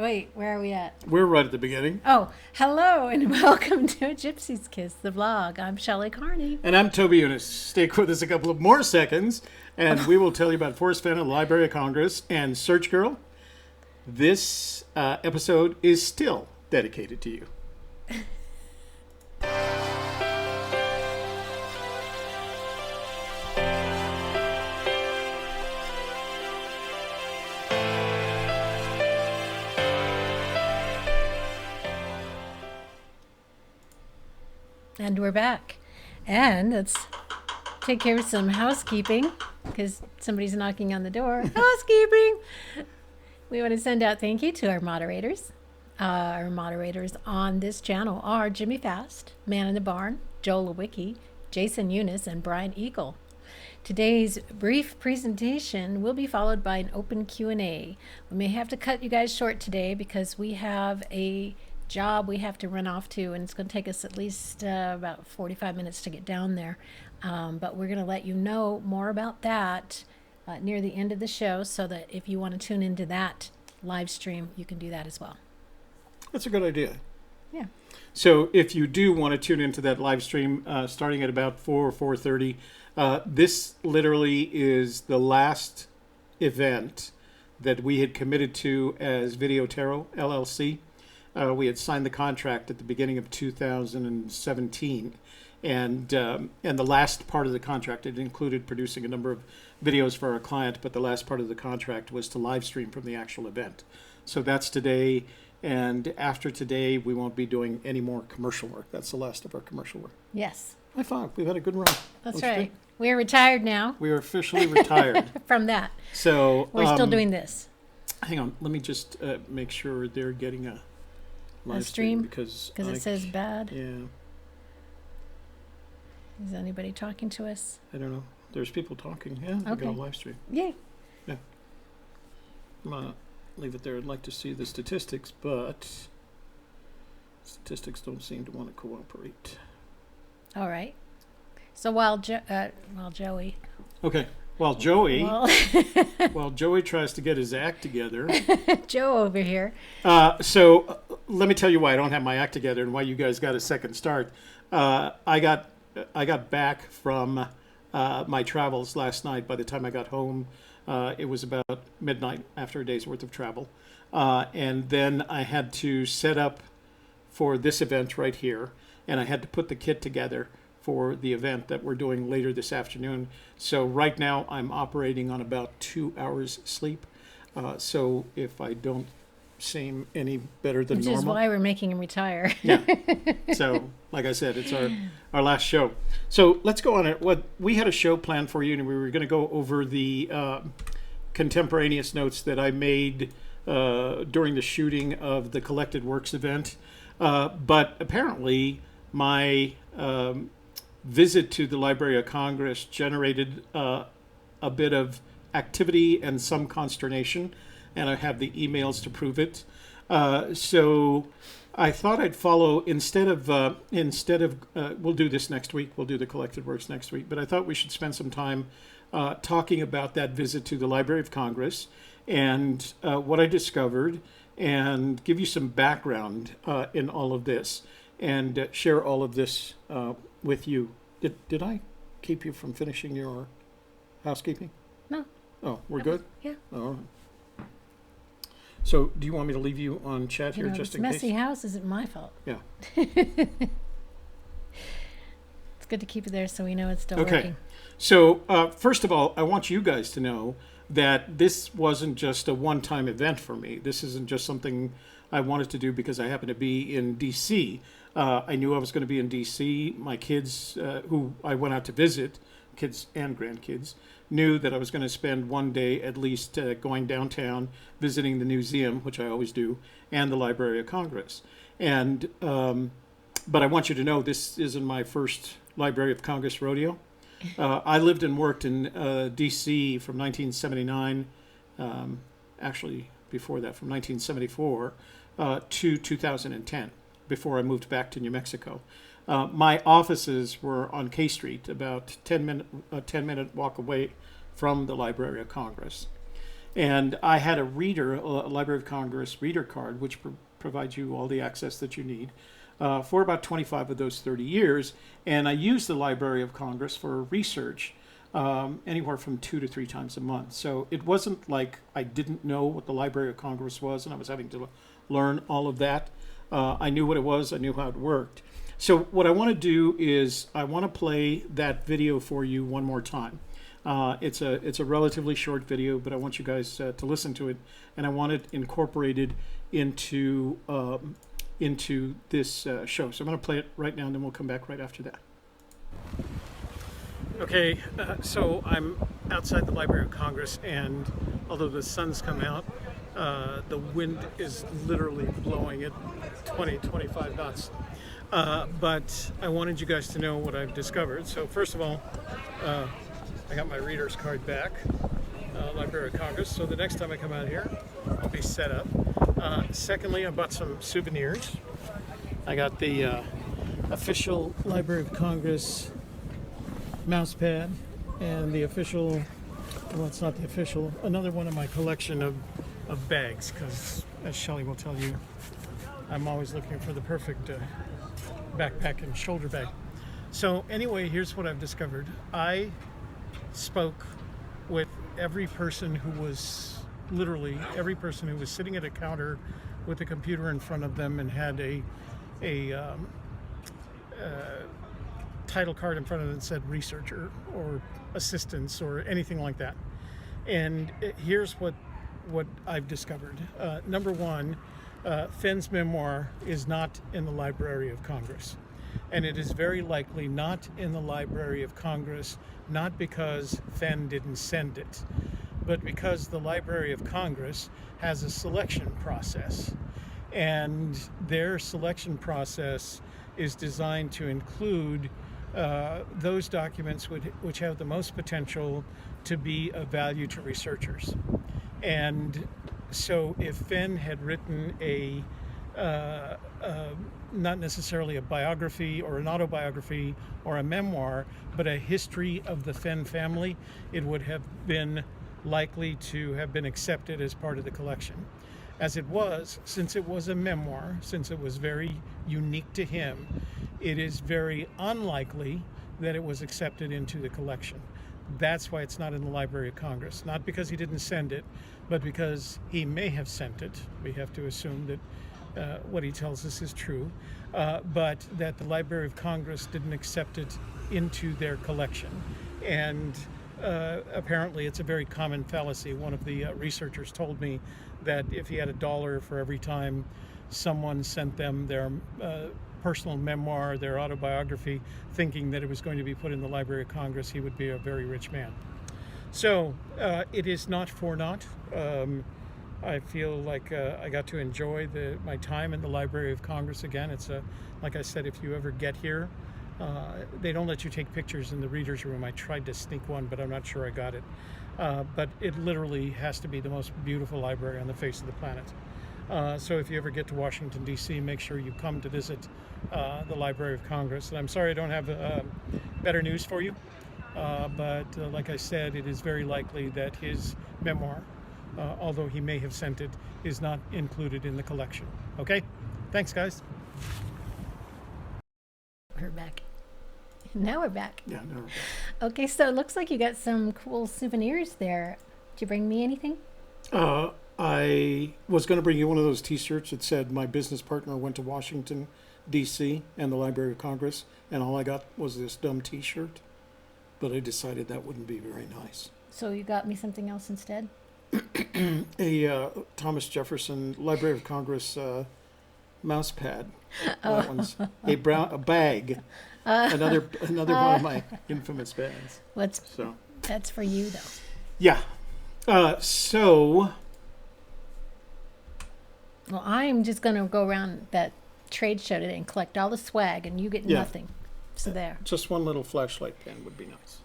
Wait, where are we at? We're right at the beginning. Oh, hello and welcome to Gypsy Kiss, the vlog. I'm Shelley Carney. And I'm Toby Eunice. Stay with us a couple of more seconds, and we will tell you about Forrest Fenn at the Library of Congress and Search Girl. This episode is still dedicated to you. And we're back. And let's take care of some housekeeping because somebody's knocking on the door. Housekeeping! We want to send out thank you to our moderators. Our moderators on this channel are Jimmy Fast, Man in the Barn, Joel Lewicki, Jason Eunice, and Brian Eagle. Today's brief presentation will be followed by an open Q&A. We may have to cut you guys short today because we have a job we have to run off to, and it's going to take us at least about 45 minutes to get down there. But we're going to let you know more about that near the end of the show, so that if you want to tune into that live stream, you can do that as well. That's a good idea. Yeah. So if you do want to tune into that live stream starting at about 4 or 4:30, this literally is the last event that we had committed to as Video Tarot LLC. We had signed the contract at the beginning of 2017, and the last part of the contract, it included producing a number of videos for our client, but the last part of the contract was to live stream from the actual event. So that's today, and after today, we won't be doing any more commercial work. That's the last of our commercial work. Yes. High five. We've had a good run. That's right. We are retired now. We are officially retired. From that. So we're still doing this. Hang on. Let me just make sure they're getting a live stream because it says bad. Yeah. Is anybody talking to us? I don't know. There's people talking. Yeah, we got a live stream. Yay. Yeah. I'm gonna leave it there. I'd like to see the statistics, but statistics don't seem to want to cooperate. All right. So while Joey. Okay. While Joey. While Joey tries to get his act together. Joe over here. So let me tell you why I don't have my act together and why you guys got a second start. I got back from my travels last night. By the time I got home, it was about midnight after a day's worth of travel. And then I had to set up for this event right here. And I had to put the kit together for the event that we're doing later this afternoon. So right now I'm operating on about 2 hours sleep. So if I don't seem any better than normal. Which is why we're making him retire. Yeah. So like I said, it's our last show. So let's go on it. We had a show planned for you, and we were going to go over the contemporaneous notes that I made during the shooting of the Collected Works event. But apparently my visit to the Library of Congress generated a bit of activity and some consternation, and I have the emails to prove it. So I thought I'd follow instead of we'll do this next week. We'll do the Collected Works next week, but I thought we should spend some time talking about that visit to the Library of Congress and what I discovered, and give you some background in all of this, and share all of this with you. Did I keep you from finishing your housekeeping? No. Oh, we're good? Yeah. All right. So do you want me to leave you on chat here just in case? Messy house isn't my fault. Yeah. It's good to keep it there so we know it's still working. So first of all, I want you guys to know that this wasn't just a one-time event for me. This isn't just something I wanted to do because I happen to be in D.C. I knew I was going to be in D.C. My kids, who I went out to visit, kids and grandkids, knew that I was going to spend one day at least going downtown, visiting the museum, which I always do, and the Library of Congress. And but I want you to know this isn't my first Library of Congress rodeo. I lived and worked in D.C. from 1979, actually before that, from 1974 to 2010, before I moved back to New Mexico. My offices were on K Street, about a 10-minute walk away from the Library of Congress. And I had a reader, a Library of Congress reader card, which provides you all the access that you need for about 25 of those 30 years. And I used the Library of Congress for research anywhere from 2 to 3 times a month. So it wasn't like I didn't know what the Library of Congress was and I was having to learn all of that. I knew what it was. I knew how it worked. So what I want to do is I want to play that video for you one more time. It's a relatively short video, but I want you guys to listen to it, and I want it incorporated into this show. So I'm going to play it right now, and then we'll come back right after that. Okay, so I'm outside the Library of Congress, and although the sun's come out, the wind is literally blowing at 20, 25 knots. But I wanted you guys to know what I've discovered. So first of all, I got my reader's card back, Library of Congress. So the next time I come out here, I'll be set up. Secondly, I bought some souvenirs. I got the official Library of Congress mouse pad and the official, well, it's not the official, another one of my collection of bags, because as Shelley will tell you, I'm always looking for the perfect backpack and shoulder bag. So anyway, here's what I've discovered. I spoke with every person who was, literally every person who was sitting at a counter with a computer in front of them and had a title card in front of them that said researcher or assistants or anything like that. And here's what I've discovered. Number one, Fenn's memoir is not in the Library of Congress. And it is very likely not in the Library of Congress, not because Fenn didn't send it, but because the Library of Congress has a selection process. And their selection process is designed to include those documents which have the most potential to be of value to researchers. And so if Fenn had written not necessarily a biography or an autobiography or a memoir, but a history of the Fenn family, it would have been likely to have been accepted as part of the collection. As it was, since it was a memoir, since it was very unique to him, it is very unlikely that it was accepted into the collection. That's why it's not in the Library of Congress. Not because he didn't send it, but because he may have sent it. We have to assume that what he tells us is true, but that the Library of Congress didn't accept it into their collection. And apparently it's a very common fallacy. One of the researchers told me that if he had $1 for every time someone sent them their personal memoir, their autobiography, thinking that it was going to be put in the Library of Congress, he would be a very rich man. So it is not for naught. I feel like I got to enjoy my time in the Library of Congress again. It's like I said, if you ever get here, they don't let you take pictures in the reader's room. I tried to sneak one, but I'm not sure I got it. But it literally has to be the most beautiful library on the face of the planet. So if you ever get to Washington, D.C., make sure you come to visit the Library of Congress. And I'm sorry I don't have better news for you, but like I said, it is very likely that his memoir, although he may have sent it, is not included in the collection. Okay? Thanks, guys. We're back. Now we're back. Yeah, no. Okay, so it looks like you got some cool souvenirs there. Did you bring me anything? I was going to bring you one of those T-shirts that said my business partner went to Washington, D.C. and the Library of Congress, and all I got was this dumb T-shirt. But I decided that wouldn't be very nice. So you got me something else instead? A Thomas Jefferson Library of Congress mouse pad. That one's a bag. Another one of my infamous bags. That's for you though. Yeah. So. Well, I'm just gonna go around that trade show today and collect all the swag, and you get nothing. So there. Just one little flashlight pen would be nice.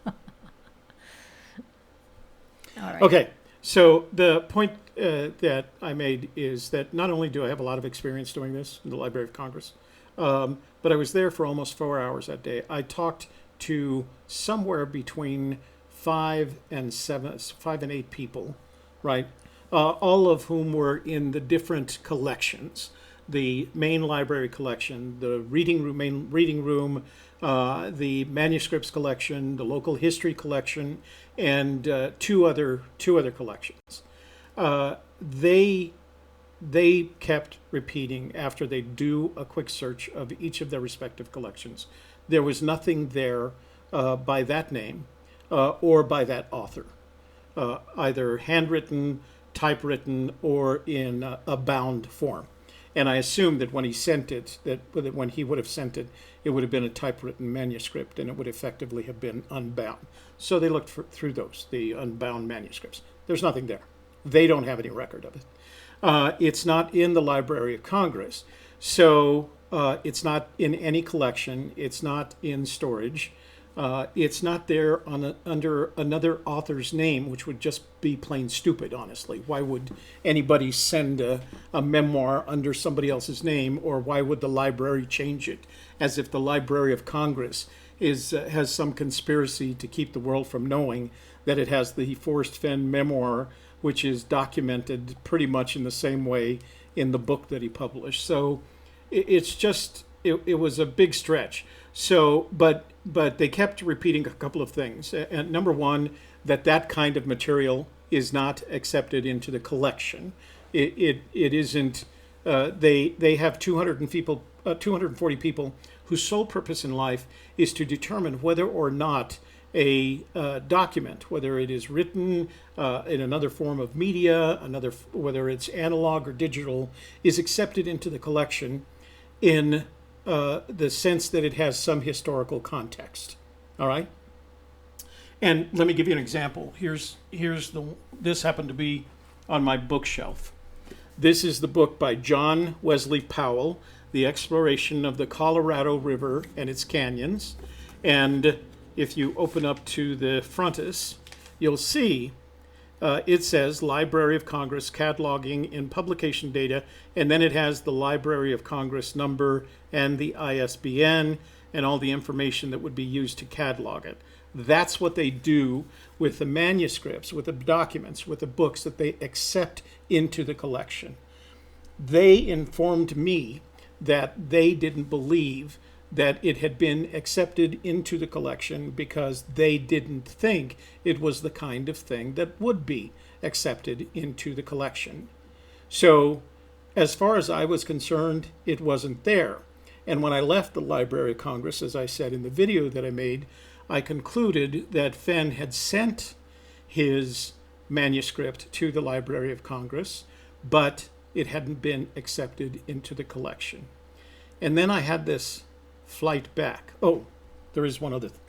All right. Okay. So the point that I made is that not only do I have a lot of experience doing this in the Library of Congress, but I was there for almost 4 hours that day. I talked to somewhere between 5 and 8 people, right? all of whom were in the different collections. The main library collection, the main reading room, the manuscripts collection, the local history collection, and two other collections. They kept repeating after they do a quick search of each of their respective collections. There was nothing there by that name or by that author, either handwritten, typewritten, or in a bound form. And I assume that when he sent it, that when he would have sent it, it would have been a typewritten manuscript, and it would effectively have been unbound. So they looked through those, the unbound manuscripts. There's nothing there. They don't have any record of it. It's not in the Library of Congress, so it's not in any collection. It's not in storage. It's not there under another author's name, which would just be plain stupid, honestly. Why would anybody send a memoir under somebody else's name, or why would the library change it as if the Library of Congress has some conspiracy to keep the world from knowing that it has the Forrest Fenn memoir, which is documented pretty much in the same way in the book that he published. So it's just, it was a big stretch. So, but they kept repeating a couple of things. And number one, that kind of material is not accepted into the collection. It isn't. They have 240 people whose sole purpose in life is to determine whether or not a document, whether it is written in another form of media, whether it's analog or digital, is accepted into the collection in the sense that it has some historical context. All right. And let me give you an example. This happened to be on my bookshelf. This is the book by John Wesley Powell, The Exploration of the Colorado River and Its Canyons. And if you open up to the frontis, you'll see it says Library of Congress cataloging in publication data, and then it has the Library of Congress number and the ISBN and all the information that would be used to catalog it. That's what they do with the manuscripts, with the documents, with the books that they accept into the collection. They informed me that they didn't believe that it had been accepted into the collection because they didn't think it was the kind of thing that would be accepted into the collection. So, as far as I was concerned, it wasn't there. And when I left the Library of Congress, as I said in the video that I made, I concluded that Fenn had sent his manuscript to the Library of Congress, but it hadn't been accepted into the collection. And then I had this flight back. Oh, there is one other thing.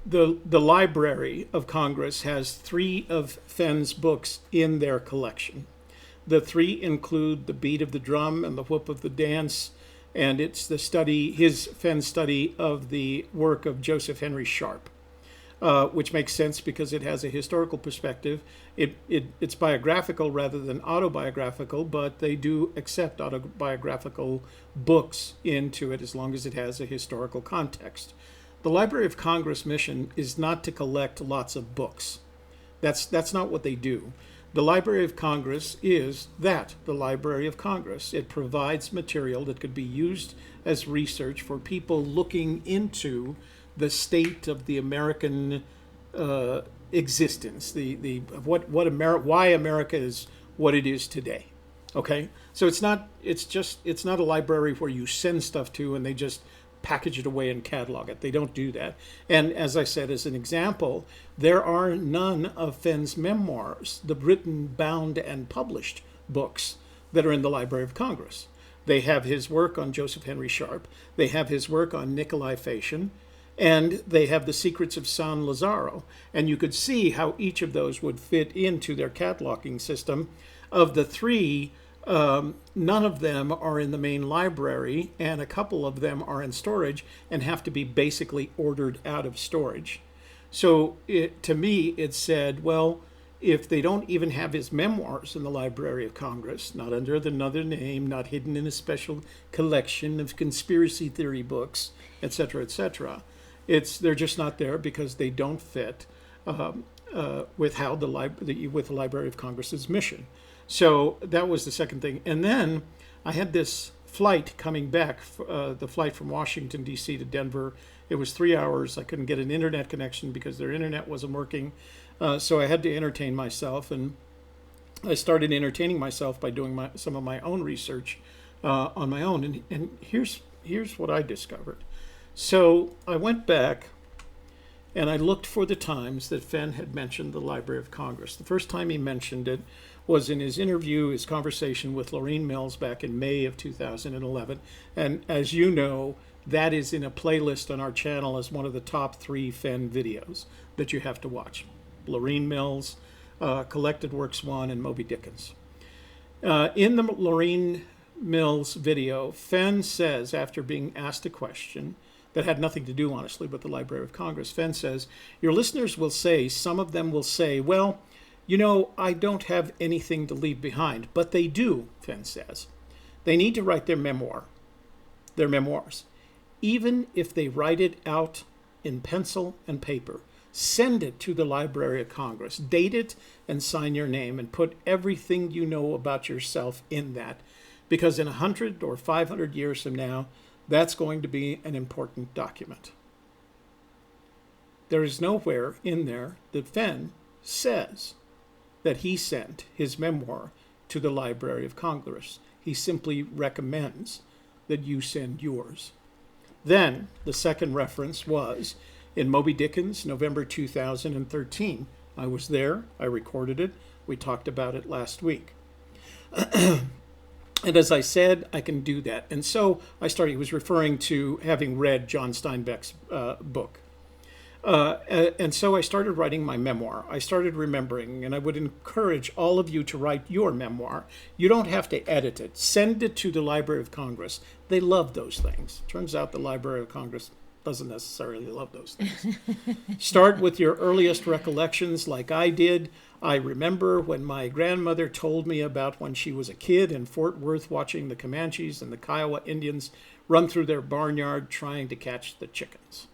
The Library of Congress has 3 of Fenn's books in their collection. The 3 include The Beat of the Drum and The Whoop of the Dance, and it's his Fenn study of the work of Joseph Henry Sharp, which makes sense because it has a historical perspective. It's biographical rather than autobiographical, but they do accept autobiographical books into it as long as it has a historical context. The Library of Congress mission is not to collect lots of books. That's not what they do. The Library of Congress is the Library of Congress. It provides material that could be used as research for people looking into the state of the American existence, why America is what it is today. Okay, so it's not a library where you send stuff to and they just package it away and catalog it. They don't do that. And as I said, as an example, there are none of Fenn's memoirs, the written, bound, and published books that are in the Library of Congress. They have his work on Joseph Henry Sharp. They have his work on Nikolai Phashin. And they have The Secrets of San Lazaro. And you could see how each of those would fit into their cataloging system. Of the 3, none of them are in the main library, and a couple of them are in storage and have to be basically ordered out of storage. So to me, it said, well, if they don't even have his memoirs in the Library of Congress, not under another name, not hidden in a special collection of conspiracy theory books, etc., etc., they're just not there because they don't fit with how with the Library of Congress's mission. So that was the second thing. And then I had this flight coming back, the flight from Washington, D.C. to Denver. It was 3 hours. I couldn't get an internet connection because their internet wasn't working. So I had to entertain myself. And I started entertaining myself by doing some of my own research on my own. And here's what I discovered. So I went back and I looked for the times that Fenn had mentioned the Library of Congress. The first time he mentioned it was in his interview, his conversation with Lorene Mills back in May of 2011. And as you know, that is in a playlist on our channel as one of the top 3 Fenn videos that you have to watch. Lorene Mills, Collected Works 1, and Moby Dickens. In the Lorene Mills video, Fenn says, after being asked a question that had nothing to do, honestly, with the Library of Congress, Fenn says, your listeners will say, some of them will say, well, you know, I don't have anything to leave behind. But they do, Fenn says. They need to write their memoirs. Even if they write it out in pencil and paper, send it to the Library of Congress, date it and sign your name, and put everything you know about yourself in that. Because in 100 or 500 years from now, that's going to be an important document. There is nowhere in there that Fenn says that he sent his memoir to the Library of Congress. He simply recommends that you send yours. Then the second reference was in Moby Dickens, November 2013. I was there. I recorded it. We talked about it last week. And as I said, I can do that. And so he was referring to having read John Steinbeck's book. And so I started writing my memoir. I started remembering, and I would encourage all of you to write your memoir. You don't have to edit it. Send it to the Library of Congress. They love those things. Turns out the Library of Congress doesn't necessarily love those things. Start with your earliest recollections like I did. I remember when my grandmother told me about when she was a kid in Fort Worth watching the Comanches and the Kiowa Indians run through their barnyard trying to catch the chickens.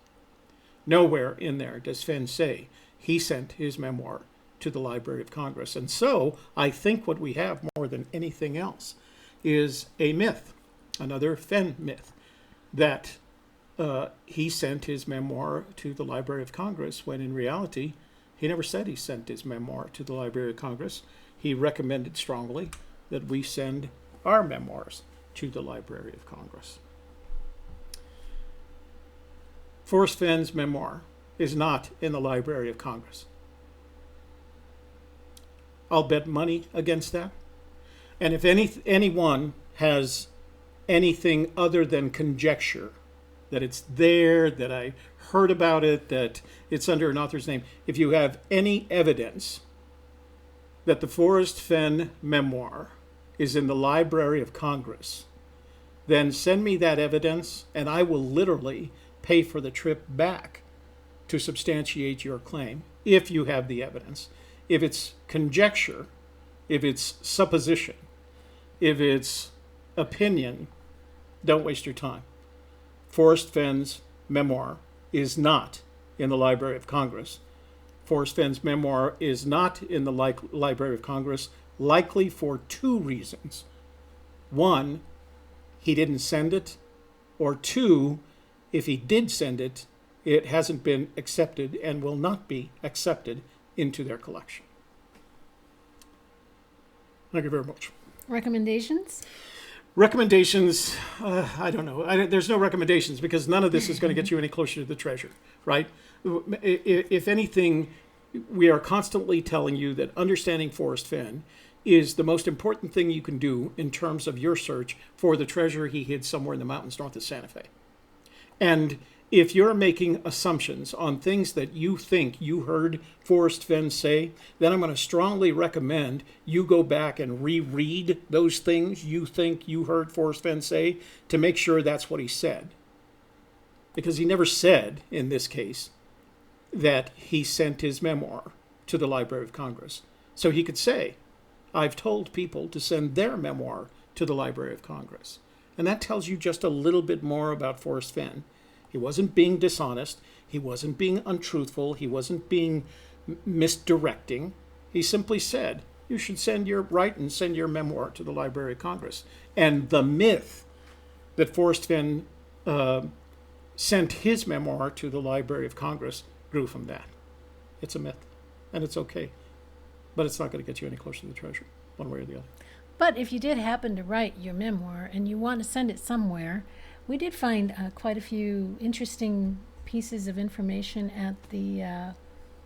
Nowhere in there does Fenn say he sent his memoir to the Library of Congress. And so I think what we have more than anything else is a myth, another Fenn myth, that he sent his memoir to the Library of Congress, when in reality, he never said he sent his memoir to the Library of Congress. He recommended strongly that we send our memoirs to the Library of Congress. Forrest Fenn's memoir is not in the Library of Congress. I'll bet money against that. And if anyone has anything other than conjecture, that it's there, that I heard about it, that it's under an author's name, if you have any evidence that the Forrest Fenn memoir is in the Library of Congress, then send me that evidence and I will literally pay for the trip back to substantiate your claim, if you have the evidence. If it's conjecture, if it's supposition, if it's opinion, don't waste your time. Forrest Fenn's memoir is not in the Library of Congress. Forrest Fenn's memoir is not in the Library of Congress, likely for 2 reasons. 1, he didn't send it, or 2, if he did send it, it hasn't been accepted and will not be accepted into their collection. Thank you very much. Recommendations? Recommendations, I don't know. There's no recommendations because none of this is going to get you any closer to the treasure, right? If anything, we are constantly telling you that understanding Forrest Fenn is the most important thing you can do in terms of your search for the treasure he hid somewhere in the mountains north of Santa Fe. And if you're making assumptions on things that you think you heard Forrest Fenn say, then I'm going to strongly recommend you go back and reread those things you think you heard Forrest Fenn say to make sure that's what he said. Because he never said, in this case, that he sent his memoir to the Library of Congress. So he could say, I've told people to send their memoir to the Library of Congress. And that tells you just a little bit more about Forrest Fenn. He wasn't being dishonest. He wasn't being untruthful. He wasn't being misdirecting. He simply said, you should send your memoir to the Library of Congress. And the myth that Forrest Fenn sent his memoir to the Library of Congress grew from that. It's a myth, and it's okay. But it's not going to get you any closer to the treasure, one way or the other. But if you did happen to write your memoir and you want to send it somewhere, we did find quite a few interesting pieces of information at the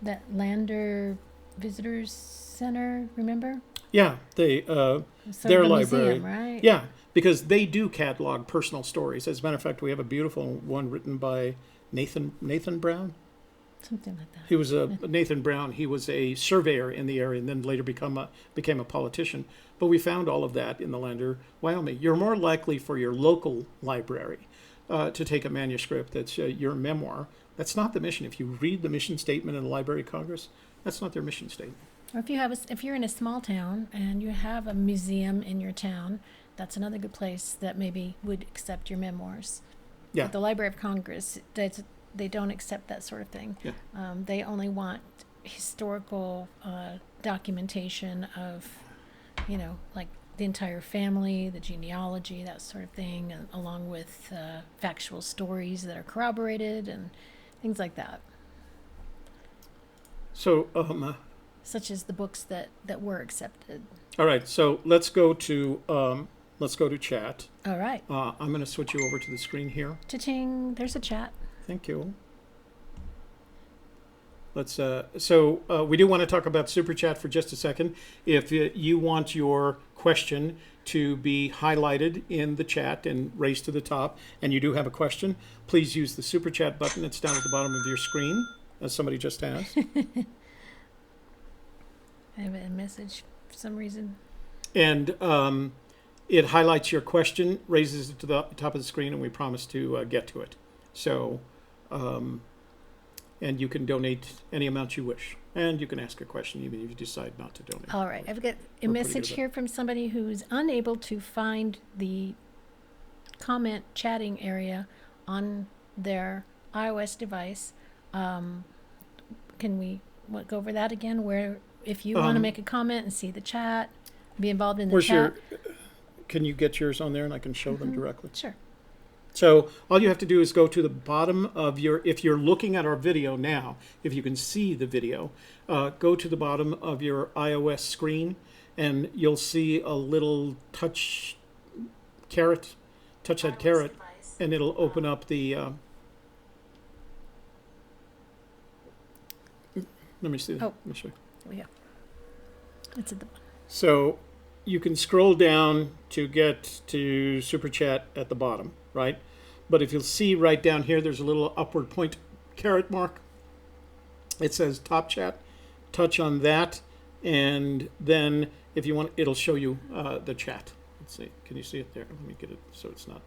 that Lander Visitors Center, remember? Yeah, their The library. museum, right? Yeah, because they do catalog personal stories. As a matter of fact, we have a beautiful one written by Nathan Brown. Something like that. He was Nathan Brown. He was a surveyor in the area, and then later became a politician. But we found all of that in the Lander, Wyoming. You're more likely for your local library to take a manuscript that's your memoir. That's not the mission. If you read the mission statement in the Library of Congress, that's not their mission statement. Or if you're in a small town and you have a museum in your town, that's another good place that maybe would accept your memoirs. Yeah. But the Library of Congress, they don't accept that sort of thing. Yeah. They only want historical documentation of, like the entire family, the genealogy, that sort of thing, and along with factual stories that are corroborated and things like that. So, Such as the books that were accepted. all right. So let's go to chat. All right. I'm going to switch you over to the screen here. Cha-ching. There's a chat. Thank you. Let's. We do want to talk about Super Chat for just a second. If you want your question to be highlighted in the chat and raised to the top, and you do have a question, please use the Super Chat button. It's down at the bottom of your screen, as somebody just has. I have a message for some reason. And it highlights your question, raises it to the top of the screen, and we promise to get to it. So, and you can donate any amount you wish. And you can ask a question even if you decide not to donate. All right. I've got a message here from somebody who's unable to find the comment chatting area on their iOS device. Can we go over that again? Where if you want to make a comment and see the chat, be involved in the chat. Can you get yours on there and I can show them directly? Sure. So all you have to do is go to the bottom of if you're looking at our video now, if you can see the video, go to the bottom of your iOS screen and you'll see a little touch that carrot, and it'll open up the, let me see. Oh. Let me show you. There we go. It's at the bottom. So you can scroll down to get to Super Chat at the bottom, right? But if you'll see right down here, there's a little upward point caret mark. It says Top Chat. Touch on that, and then if you want, it'll show you the chat. Let's see. Can you see it there? Let me get it so it's not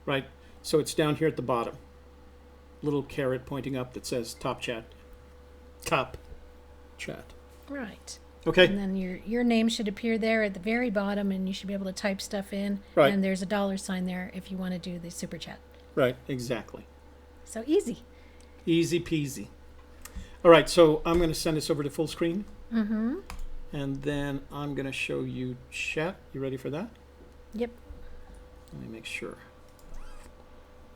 right. So it's down here at the bottom. Little caret pointing up that says Top Chat. Top Chat. Right. Okay. And then your name should appear there at the very bottom, and you should be able to type stuff in. Right. And there's a $ there if you want to do the Super Chat. Right. Exactly. So easy. Easy peasy. All right. So I'm going to send this over to full screen. Mm-hmm. And then I'm going to show you chat. You ready for that? Yep. Let me make sure.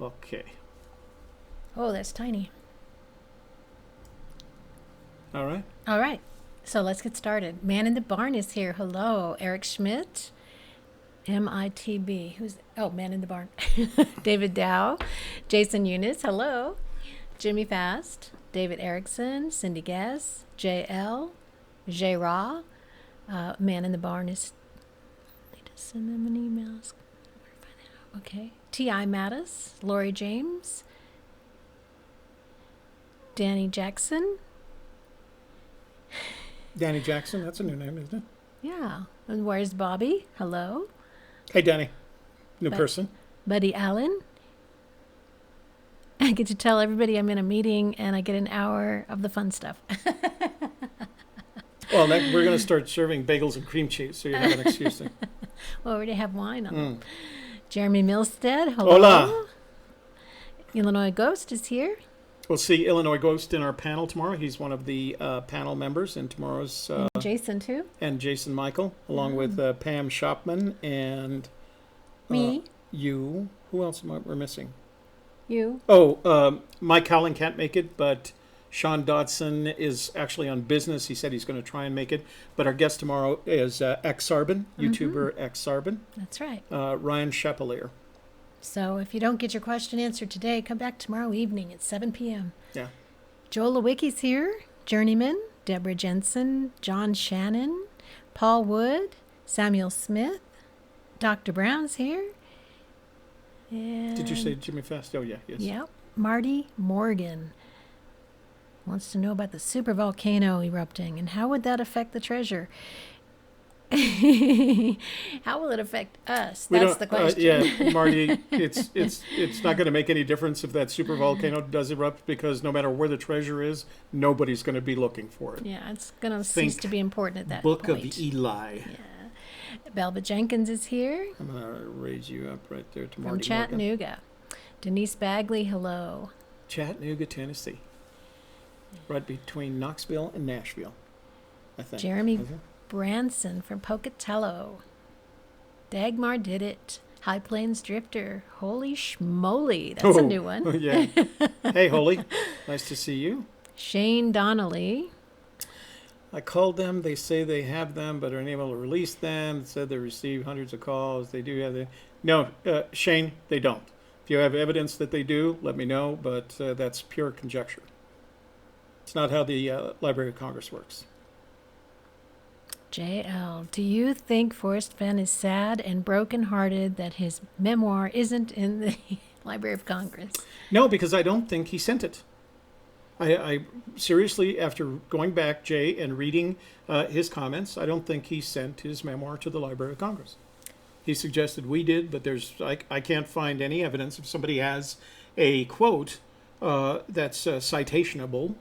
Okay. Oh, that's tiny. All right. All right. So let's get started. Man in the Barn is here. Hello, Eric Schmidt, MITB. Man in the Barn. David Dow, Jason Eunice. Hello, Jimmy Fast, David Erickson, Cindy Guess, JL, J. Ra. Man in the Barn is. Need to send them an email. Okay. T.I. Mattis, Lori James, Danny Jackson. Danny Jackson, that's a new name, isn't it? Yeah. And where's Bobby? Hello. Hey, Danny. New person. Buddy Allen. I get to tell everybody I'm in a meeting and I get an hour of the fun stuff. Well, we're going to start serving bagels and cream cheese, so you have an excuse there. Well, we already have wine on them. Jeremy Milstead. Hello. Hola. Illinois Ghost is here. We'll see Illinois Ghost in our panel tomorrow. He's one of the panel members in tomorrow's. And Jason, too. And Jason Michael, along with Pam Shopman and Me. you. Who else we're missing? You. Oh, Mike Howland can't make it, but Sean Dodson is actually on business. He said he's going to try and make it. But our guest tomorrow is X Sarbin, YouTuber X Sarbin. That's right. Ryan Chapelier. So if you don't get your question answered today, come back tomorrow evening at 7 p.m. Yeah. Joel Lewicki's here, Journeyman, Deborah Jensen, John Shannon, Paul Wood, Samuel Smith, Dr. Brown's here. And Did you say Jimmy Fast? Oh, yeah. Yes. Yep. Marty Morgan wants to know about the supervolcano erupting and how would that affect the treasure? How will it affect us? That's the question. Yeah, Marty, it's not going to make any difference if that supervolcano does erupt because no matter where the treasure is, nobody's going to be looking for it. Yeah, it's going to cease to be important at that Book point. of Eli. Yeah. Belva Jenkins is here. I'm going to raise you up right there to From Marty Chattanooga. Morgan. Denise Bagley, hello. Chattanooga, Tennessee. Right between Knoxville and Nashville, I think. Jeremy Branson from Pocatello. Dagmar did it. High Plains Drifter. Holy schmoly. That's a new one. Yeah. Hey, Holy. Nice to see you. Shane Donnelly. I called them. They say they have them, but are unable to release them. Said they received hundreds of calls. They do have them. No, Shane, they don't. If you have evidence that they do, let me know, but that's pure conjecture. It's not how the Library of Congress works. JL, do you think Forrest Fenn is sad and brokenhearted that his memoir isn't in the Library of Congress? No, because I don't think he sent it. I seriously, after going back, Jay, and reading his comments, I don't think he sent his memoir to the Library of Congress. He suggested we did, but I can't find any evidence. If somebody has a quote that's citable,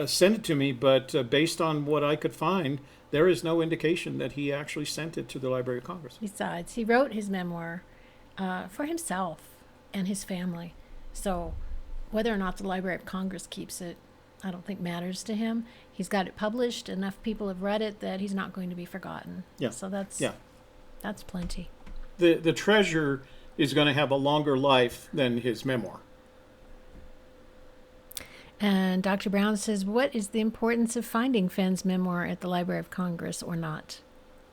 send it to me, but based on what I could find, there is no indication that he actually sent it to the Library of Congress. Besides, he wrote his memoir for himself and his family. So whether or not the Library of Congress keeps it, I don't think matters to him. He's got it published. Enough people have read it that he's not going to be forgotten. Yeah. So that's plenty. The treasure is going to have a longer life than his memoir. And Dr. Brown says, what is the importance of finding Fenn's memoir at the Library of Congress or not?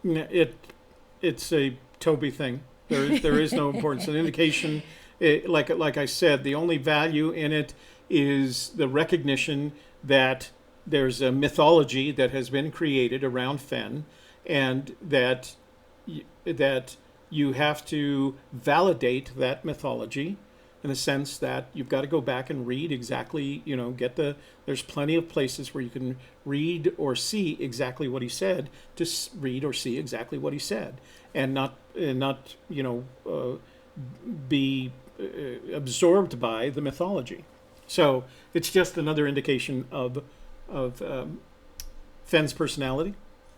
It's a Toby thing. There is no importance. An indication, like I said, the only value in it is the recognition that there's a mythology that has been created around Fenn, and that you have to validate that mythology in the sense that you've got to go back and read exactly, there's plenty of places where you can read or see exactly what he said, to read or see exactly what he said, and not be absorbed by the mythology. So it's just another indication of Fenn's personality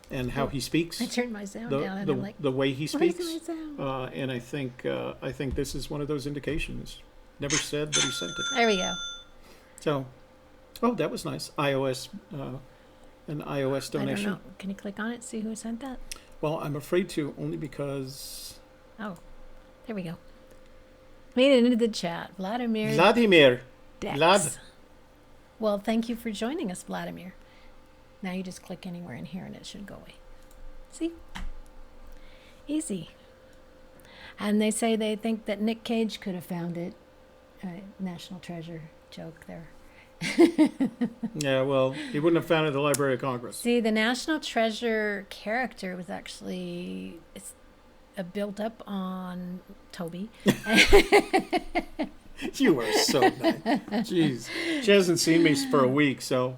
and how he speaks. I turned my sound down and I'm like, the way he speaks. Where's my sound? And I think this is one of those indications. Never said, but he sent it. There we go. So, that was nice. iOS, an iOS donation. I don't know. Can you click on it, see who sent that? Well, I'm afraid to, only because... Oh, there we go. Made it into the chat. Vladimir Dex. Vlad. Well, thank you for joining us, Vladimir. Now you just click anywhere in here and it should go away. See? Easy. And they say they think that Nick Cage could have found it. National treasure joke there. Yeah, well, he wouldn't have found it at the Library of Congress. See, the National Treasure character was actually built up on Toby. You are so nice. Jeez. She hasn't seen me for a week, so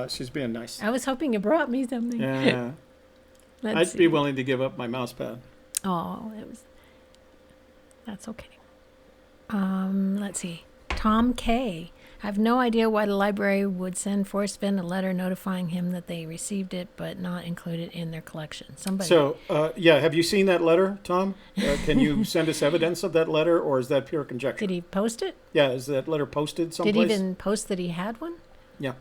she's being nice. I was hoping you brought me something. Yeah. I'd be willing to give up my mouse pad. Oh, that's okay. Let's see. Tom K. I have no idea why the library would send Forrest Fenn a letter notifying him that they received it, but not include it in their collection. Somebody. So, yeah, have you seen that letter, Tom? Can you send us evidence of that letter, or is that pure conjecture? Did he post it? Yeah, is that letter posted someplace? Did he even post that he had one? Yeah.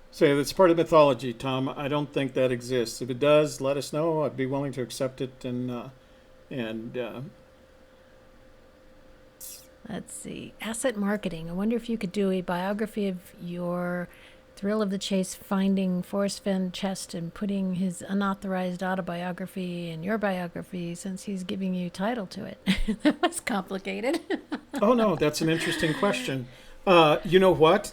So that's part of mythology, Tom. I don't think that exists. If it does, let us know. I'd be willing to accept it. Let's see. Asset marketing. I wonder if you could do a biography of your thrill of the chase, finding Forrest Fenn chest and putting his unauthorized autobiography in your biography, since he's giving you title to it. That was complicated. Oh, no, that's an interesting question. You know what?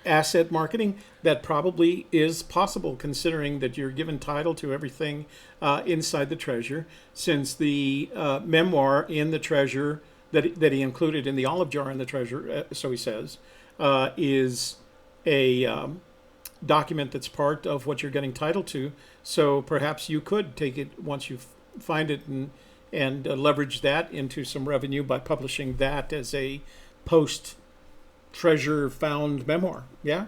Asset marketing, that probably is possible, considering that you're given title to everything inside the treasure, since the memoir in the treasure that he included in the olive jar in the treasure, so he says, is a document that's part of what you're getting title to. So perhaps you could take it once you find it and leverage that into some revenue by publishing that as a post treasure found memoir. Yeah,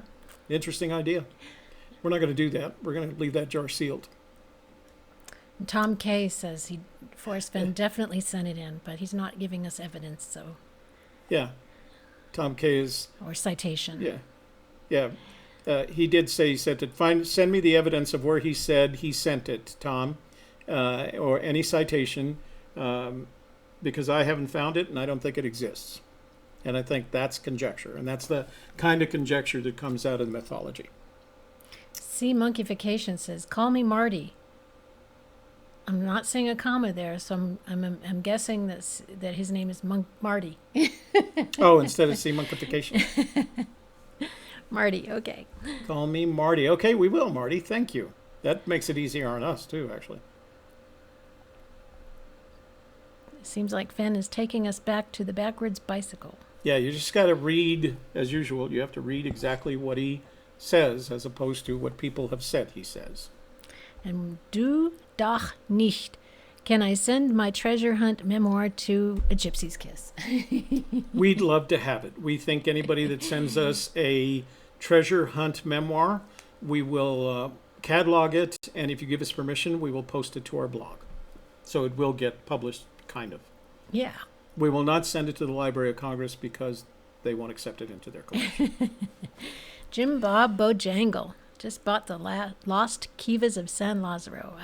interesting idea. We're not going to do that. We're going to leave that jar sealed. Tom Kay says Forrest Fenn definitely sent it in, but he's not giving us evidence, so. Yeah, Tom Kay is. Or citation. Yeah. He did say he sent it. Send me the evidence of where he said he sent it, Tom, or any citation, because I haven't found it and I don't think it exists. And I think that's conjecture, and that's the kind of conjecture that comes out of mythology. C Monkeyfication says, "Call me Marty." I'm not seeing a comma there, so I'm guessing that his name is Marty. Oh, instead of C Monkeyfication. Marty, okay. Call me Marty. Okay, we will, Marty. Thank you. That makes it easier on us too, actually. Seems like Fenn is taking us back to the backwards bicycle. Yeah, you just got to read, as usual, you have to read exactly what he says as opposed to what people have said he says. And du doch nicht. Can I send my treasure hunt memoir to a Gypsy's Kiss? We'd love to have it. We think anybody that sends us a treasure hunt memoir, we will catalog it, and if you give us permission, we will post it to our blog. So it will get published, kind of. Yeah. We will not send it to the Library of Congress because they won't accept it into their collection. Jim Bob Bojangle just bought the Lost Kivas of San Lazaro.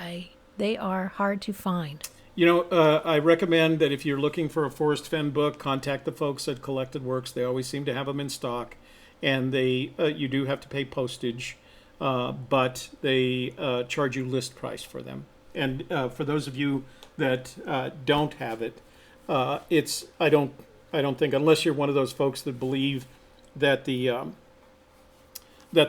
They are hard to find. You know, I recommend that if you're looking for a Forrest Fenn book, contact the folks at Collected Works. They always seem to have them in stock, and you do have to pay postage, but they charge you list price for them. And for those of you that don't have it, I don't think, unless you're one of those folks that believe that the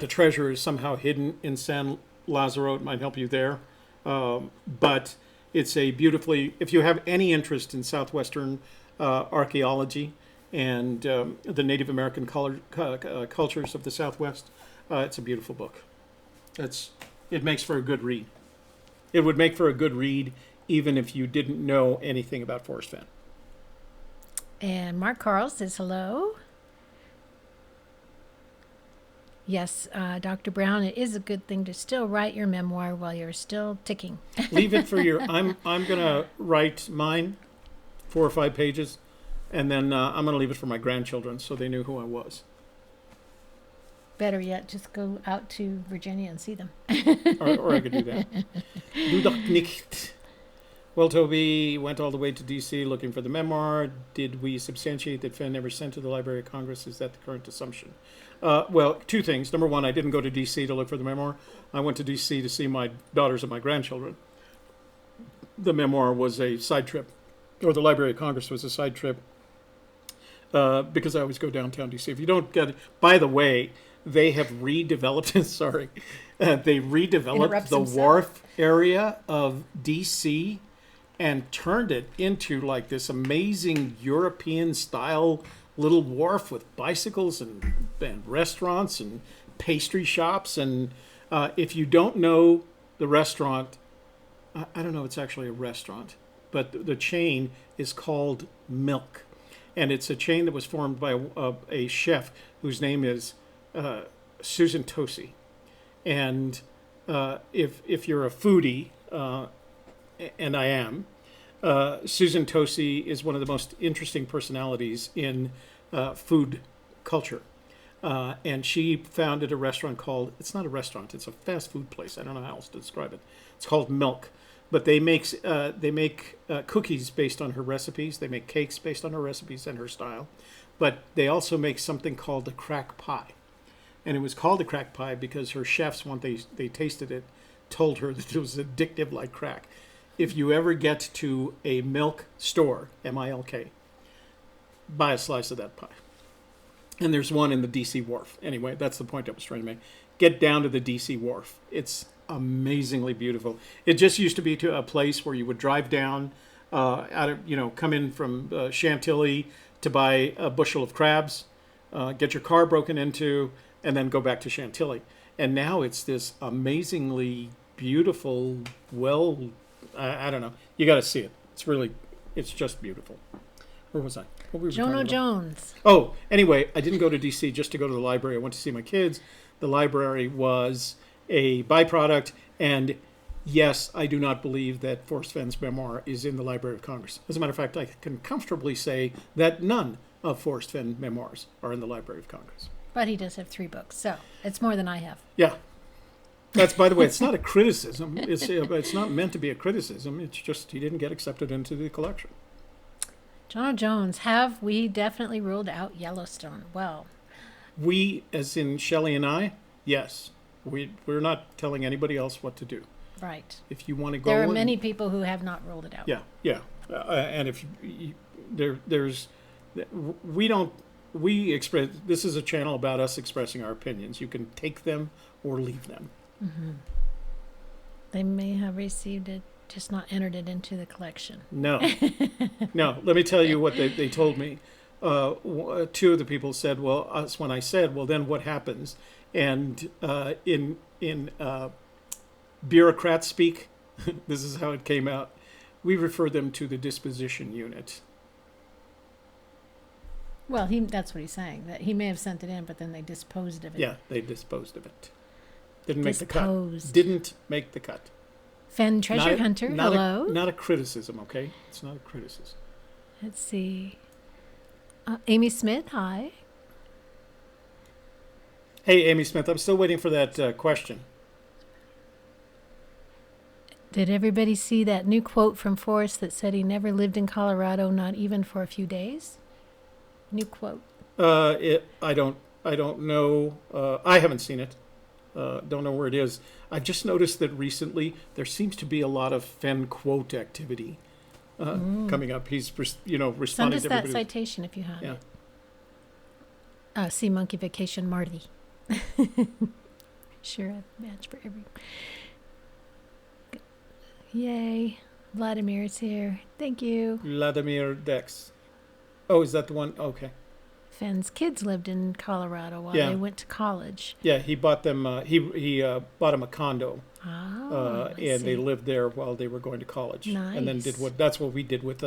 treasure is somehow hidden in San Lazaro, it might help you there. But it's a beautifully, if you have any interest in Southwestern archaeology and the Native American cultures of the Southwest, it's a beautiful book. It makes for a good read. It would make for a good read even if you didn't know anything about Forrest Fenn. And Mark Carl says hello. Yes, Dr. Brown, it is a good thing to still write your memoir while you're still ticking. Leave it for I'm going to write mine, 4 or 5 pages, and then I'm going to leave it for my grandchildren so they knew who I was. Better yet, just go out to Virginia and see them. or I could do that. Du doch nicht. Well, Toby went all the way to D.C. looking for the memoir. Did we substantiate that Fenn never sent to the Library of Congress? Is that the current assumption? Well, 2 things. Number 1, I didn't go to D.C. to look for the memoir. I went to D.C. to see my daughters and my grandchildren. The memoir was a side trip, or the Library of Congress was a side trip, because I always go downtown D.C. If you don't get it, by the way, they have redeveloped, sorry, they redeveloped the wharf area of D.C., and turned it into like this amazing European style little wharf with bicycles and restaurants and pastry shops. And if you don't know the restaurant, I don't know if it's actually a restaurant, but the chain is called Milk. and it's a chain that was formed by a chef whose name is Susan Tosi. And if you're a foodie, and I am, Susan Tosi is one of the most interesting personalities in food culture. And she founded a restaurant called, it's not a restaurant, it's a fast food place. I don't know how else to describe it. It's called Milk. But they make cookies based on her recipes. They make cakes based on her recipes and her style. But they also make something called a crack pie. And it was called a crack pie because her chefs, when they tasted it, told her that it was addictive like crack. If you ever get to a Milk store, M-I-L-K, buy a slice of that pie. And there's one in the D.C. Wharf. Anyway, that's the point I was trying to make. Get down to the D.C. Wharf. It's amazingly beautiful. It just used to be to a place where you would drive down, come in from Chantilly to buy a bushel of crabs, get your car broken into, and then go back to Chantilly. And now it's this amazingly beautiful, I don't know. You got to see it. It's just beautiful. Where was I? What were we talking Jono about? Jones. Oh, anyway, I didn't go to D.C. just to go to the library. I went to see my kids. The library was a byproduct, and yes, I do not believe that Forrest Fenn's memoir is in the Library of Congress. As a matter of fact, I can comfortably say that none of Forrest Fenn's memoirs are in the Library of Congress. But he does have 3 books, so it's more than I have. Yeah. That's, by the way, it's not a criticism. It's not meant to be a criticism. It's just he didn't get accepted into the collection. Jono Jones, have we definitely ruled out Yellowstone? Well, We, as in Shelley and I, yes. We're not telling anybody else what to do. right. If you want to go, There are many people who have not ruled it out. Yeah. And if there's, we express. This is a channel about us expressing our opinions. You can take them or leave them. Mm-hmm. They may have received it, just not entered it into the collection. No. Let me tell you what they told me. 2 of the people said, "Well, when I said, well, then what happens?" And in bureaucrat speak, this is how it came out. We refer them to the disposition unit. Well, that's what he's saying. That he may have sent it in, but then they disposed of it. Yeah, they disposed of it. Didn't make the Disposed. cut. Didn't make the cut. Fenn Treasure Hunter, hello. Not a criticism, okay? It's not a criticism. Let's see. Amy Smith, hi. Hey, Amy Smith, I'm still waiting for that question. Did everybody see that new quote from Forrest that said he never lived in Colorado, not even for a few days? New quote. I don't know. I haven't seen it. Don't know where it is. I've just noticed that recently there seems to be a lot of Fenn quote activity coming up. He's Send responding us to that everybody. citation if you have Yeah. it. Sea Monkey Vacation Marty. Sure, a match for every. Yay. Vladimir's here. Thank you. Vladimir Dex. Oh, is that the one? Okay. Fenn's kids lived in Colorado while Yeah. they went to college. Yeah, he bought them. He bought him a condo, Oh, I and they see. lived there while they were going to college. And then Nice. that's what we did with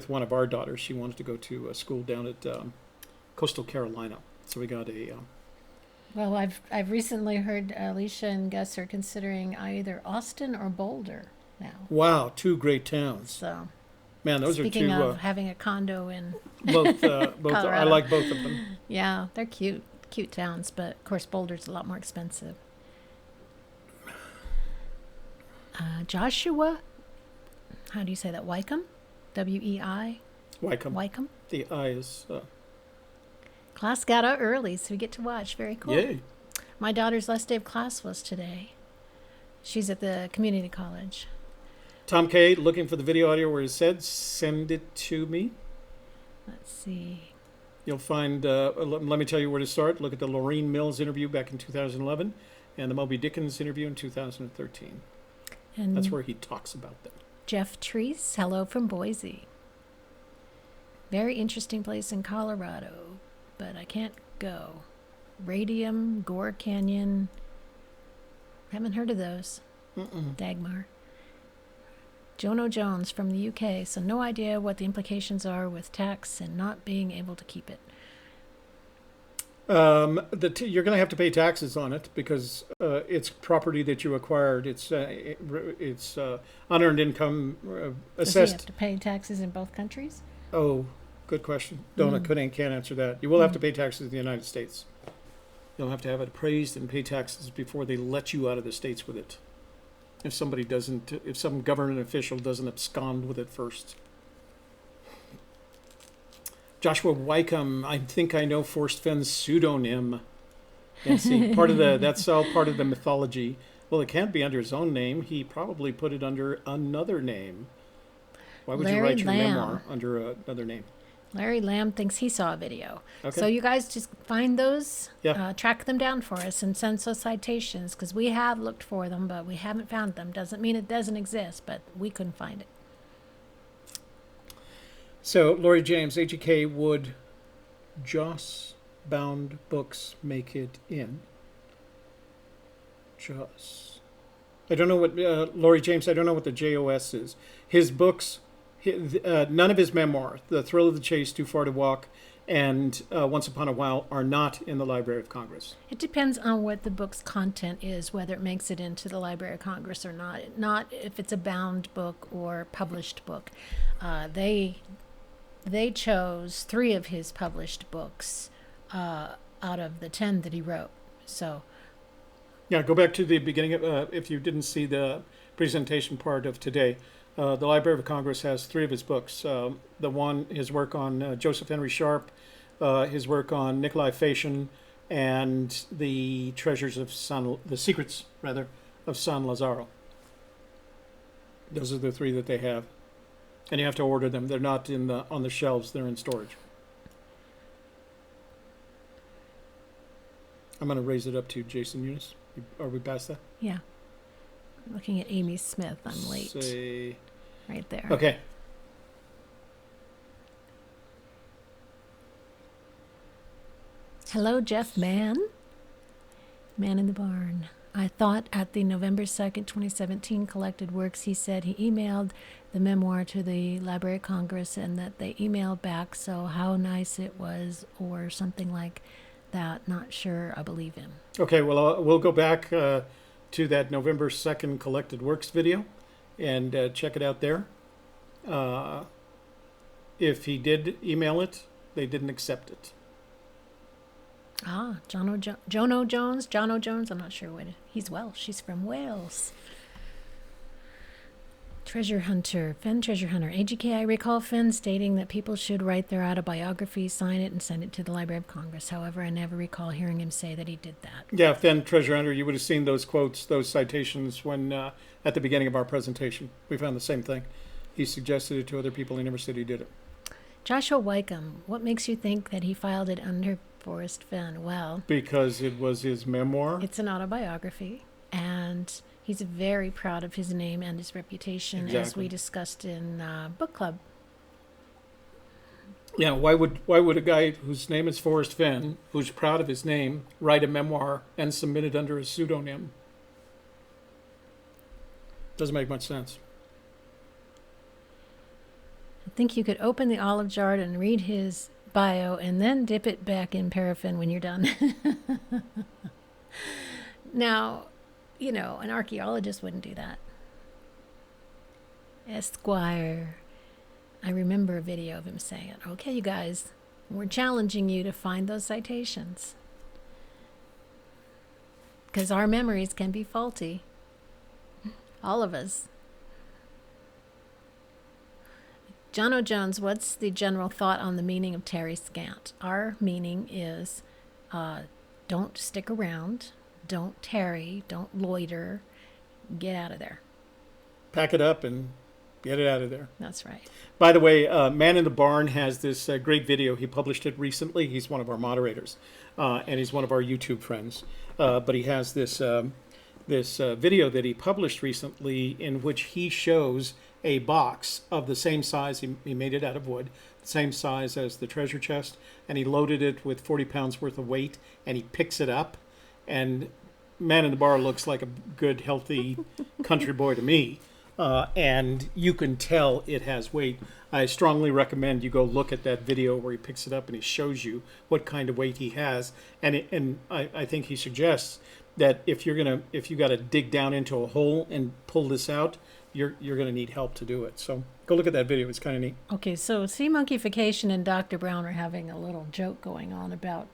one of our daughters. She wanted to go to a school down at Coastal Carolina, so we got a. Well, I've recently heard Alicia and Gus are considering either Austin or Boulder now. Wow, 2 great towns. So Man, those speaking are 2. of having a condo in, Both. I Colorado. like both of them. yeah, they're cute towns, but of course Boulder's a lot more expensive. Joshua, how do you say that? Wycombe, W-E-I, Wycombe. Wycombe. The I is. Class got out early, so we get to watch. Very cool. Yay. My daughter's last day of class was today. She's at the community college. Tom K. looking for the video audio where it said, "Send it to me." Let's see. You'll find. Let me tell you where to start. Look at the Laureen Mills interview back in 2011, and the Moby Dickens interview in 2013. And That's where he talks about them. Jeff Treese, hello from Boise. Very interesting place in Colorado, but I can't go. Radium, Gore Canyon. Haven't heard of those. Mm-mm. Dagmar. Jono Jones from the UK. So no idea what the implications are with tax and not being able to keep it. You're going to have to pay taxes on it because it's property that you acquired. It's unearned income Does he assessed. have to pay taxes in both countries? Oh, good question. Can't answer that. You will have to pay taxes in the United States. You'll have to have it appraised and pay taxes before they let you out of the States with it. If some government official doesn't abscond with it first. Joshua Wycombe, I think I know Forrest Fenn's pseudonym. Let's see, that's all part of the mythology. Well, it can't be under his own name. He probably put it under another name. Why would you write your memoir under another name? Larry Lamb thinks he saw a video. Okay. So you guys just find those, Yeah. track them down for us and send us citations because we have looked for them, but we haven't found them. Doesn't mean it doesn't exist, but we couldn't find it. So, Lori James, AGK, would Joss-bound books make it in? Joss. I don't know what, Lori James, I don't know what the JOS is. His books, none of his memoir, The Thrill of the Chase, Too Far to Walk, and Once Upon a While are not in the Library of Congress. It depends on what the book's content is, whether it makes it into the Library of Congress or not. Not if it's a bound book or published book. They chose 3 of his published books out of the 10 that he wrote. So, Yeah, go back to the beginning if you didn't see the presentation part of today. The Library of Congress has 3 of his books. His work on Joseph Henry Sharp, his work on Nikolai Fashion, and the secrets of San Lazaro. Those are the 3 that they have. And you have to order them. They're not on the shelves. They're in storage. I'm going to raise it up to Jason Eunice. Are we past that? yeah. I'm looking at Amy Smith. I'm late. Say, Right there. okay. Hello, Jeff Mann. Man in the Barn. I thought at the November 2nd, 2017 collected works, he said he emailed the memoir to the Library of Congress and that they emailed back, so how nice it was or something like that. Not sure I believe him. Okay, well, we'll go back to that November 2nd collected works video and check it out there. If he did email it, they didn't accept it. Jono Jones, I'm not sure what he's Welsh. He's from Wales. Treasure Hunter, Fenn Treasure Hunter. AGK, I recall Fenn stating that people should write their autobiography, sign it, and send it to the Library of Congress. However, I never recall hearing him say that he did that. Yeah, Fenn Treasure Hunter, you would have seen those quotes, those citations when at the beginning of our presentation. We found the same thing. He suggested it to other people. He never said he did it. Joshua Wycombe, what makes you think that he filed it under Forrest Fenn? Well, Because it was his memoir. it's an autobiography, and he's very proud of his name and his reputation, as Exactly. we discussed in book club. Yeah, why would a guy whose name is Forrest Fenn, who's proud of his name, write a memoir and submit it under a pseudonym? Doesn't make much sense. I think you could open the olive jar and read his bio and then dip it back in paraffin when you're done. Now, an archaeologist wouldn't do that. Esquire. I remember a video of him saying, okay, you guys, we're challenging you to find those citations. Because our memories can be faulty. All of us. Jono Jones, what's the general thought on the meaning of Terry Scant? Our meaning is don't stick around, don't tarry, don't loiter, get out of there. Pack it up and get it out of there. That's right. By the way, Man in the Barn has this great video. He published it recently. He's one of our moderators, and he's one of our YouTube friends. But he has this video that he published recently in which he shows a box of the same size. He made it out of wood, the same size as the treasure chest, and he loaded it with 40 pounds worth of weight, and he picks it up. And Man in the Bar looks like a good, healthy country boy to me. and you can tell it has weight. I strongly recommend you go look at that video where he picks it up and he shows you what kind of weight he has. And I think he suggests that if you got to dig down into a hole and pull this out, you're going to need help to do it. So go look at that video. It's kind of neat. Okay, so Sea Monkeyfication and Dr. Brown are having a little joke going on about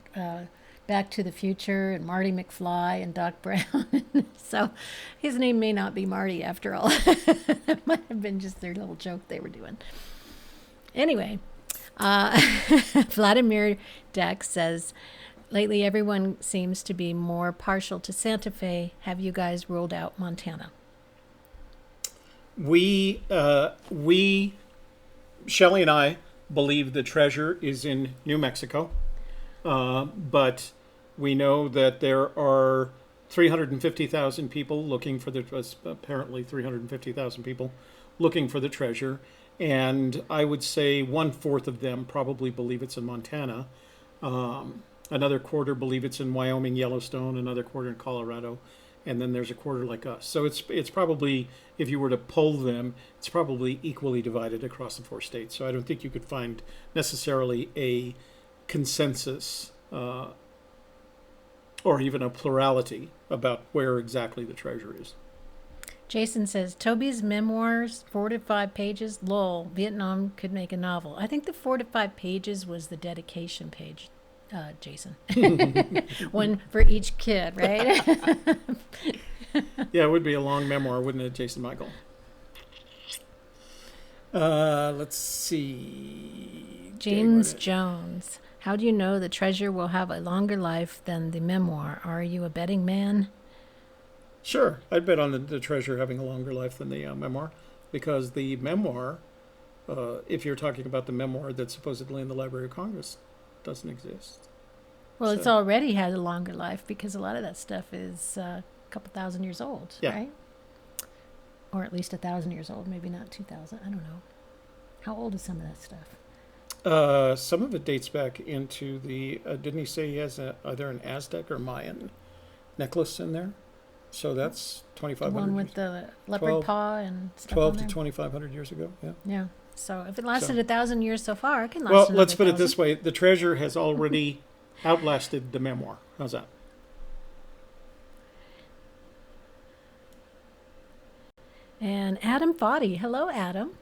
Back to the Future and Marty McFly and Doc Brown. So his name may not be Marty after all. It might have been just their little joke they were doing. Anyway, Vladimir Dex says, lately everyone seems to be more partial to Santa Fe. Have you guys ruled out Montana? We Shelley and I believe the treasure is in New Mexico, but we know that there are 350,000 people looking for apparently 350,000 people looking for the treasure, and I would say 1/4 of them probably believe it's in Montana. Another quarter believe it's in Wyoming, Yellowstone. Another quarter in Colorado. And then there's a quarter like us. So it's probably, if you were to poll them, it's probably equally divided across the 4 states. So I don't think you could find necessarily a consensus or even a plurality about where exactly the treasure is. Jason says, Toby's memoirs, 4 to 5 pages, lol, Vietnam could make a novel. I think the 4 to 5 pages was the dedication page. Jason. One for each kid, right? Yeah, it would be a long memoir, wouldn't it, Jason Michael? Let's see. James Jones. How do you know the treasure will have a longer life than the memoir? Are you a betting man? Sure. I'd bet on the treasure having a longer life than the memoir, because the memoir, if you're talking about the memoir that's supposedly in the Library of Congress, doesn't exist. Well, it's already had a longer life because a lot of that stuff is a couple thousand years old, right? Or at least 1,000 years old, maybe not 2,000. I don't know. How old is some of that stuff? Some of it dates back into the, didn't he say he has either an Aztec or Mayan necklace in there? So that's 2,500 The one with the leopard paw and stuff 12 on to there? 2,500 years ago, yeah. Yeah. So if it lasted 1,000 years so far, it can last Well, another let's put it 1,000. this way. The treasure has already outlasted the memoir. How's that? And Adam Foddy. Hello, Adam.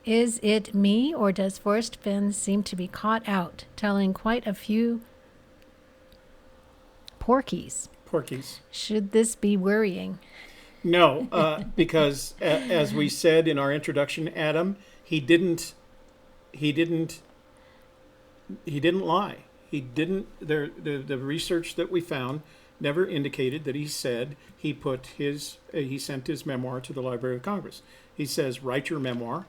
Is it me, or does Forrest Fenn seem to be caught out, telling quite a few porkies? Should this be worrying? No, because as we said in our introduction, Adam, he didn't lie. He didn't. The research that we found never indicated that he said he sent his memoir to the Library of Congress. He says, write your memoir.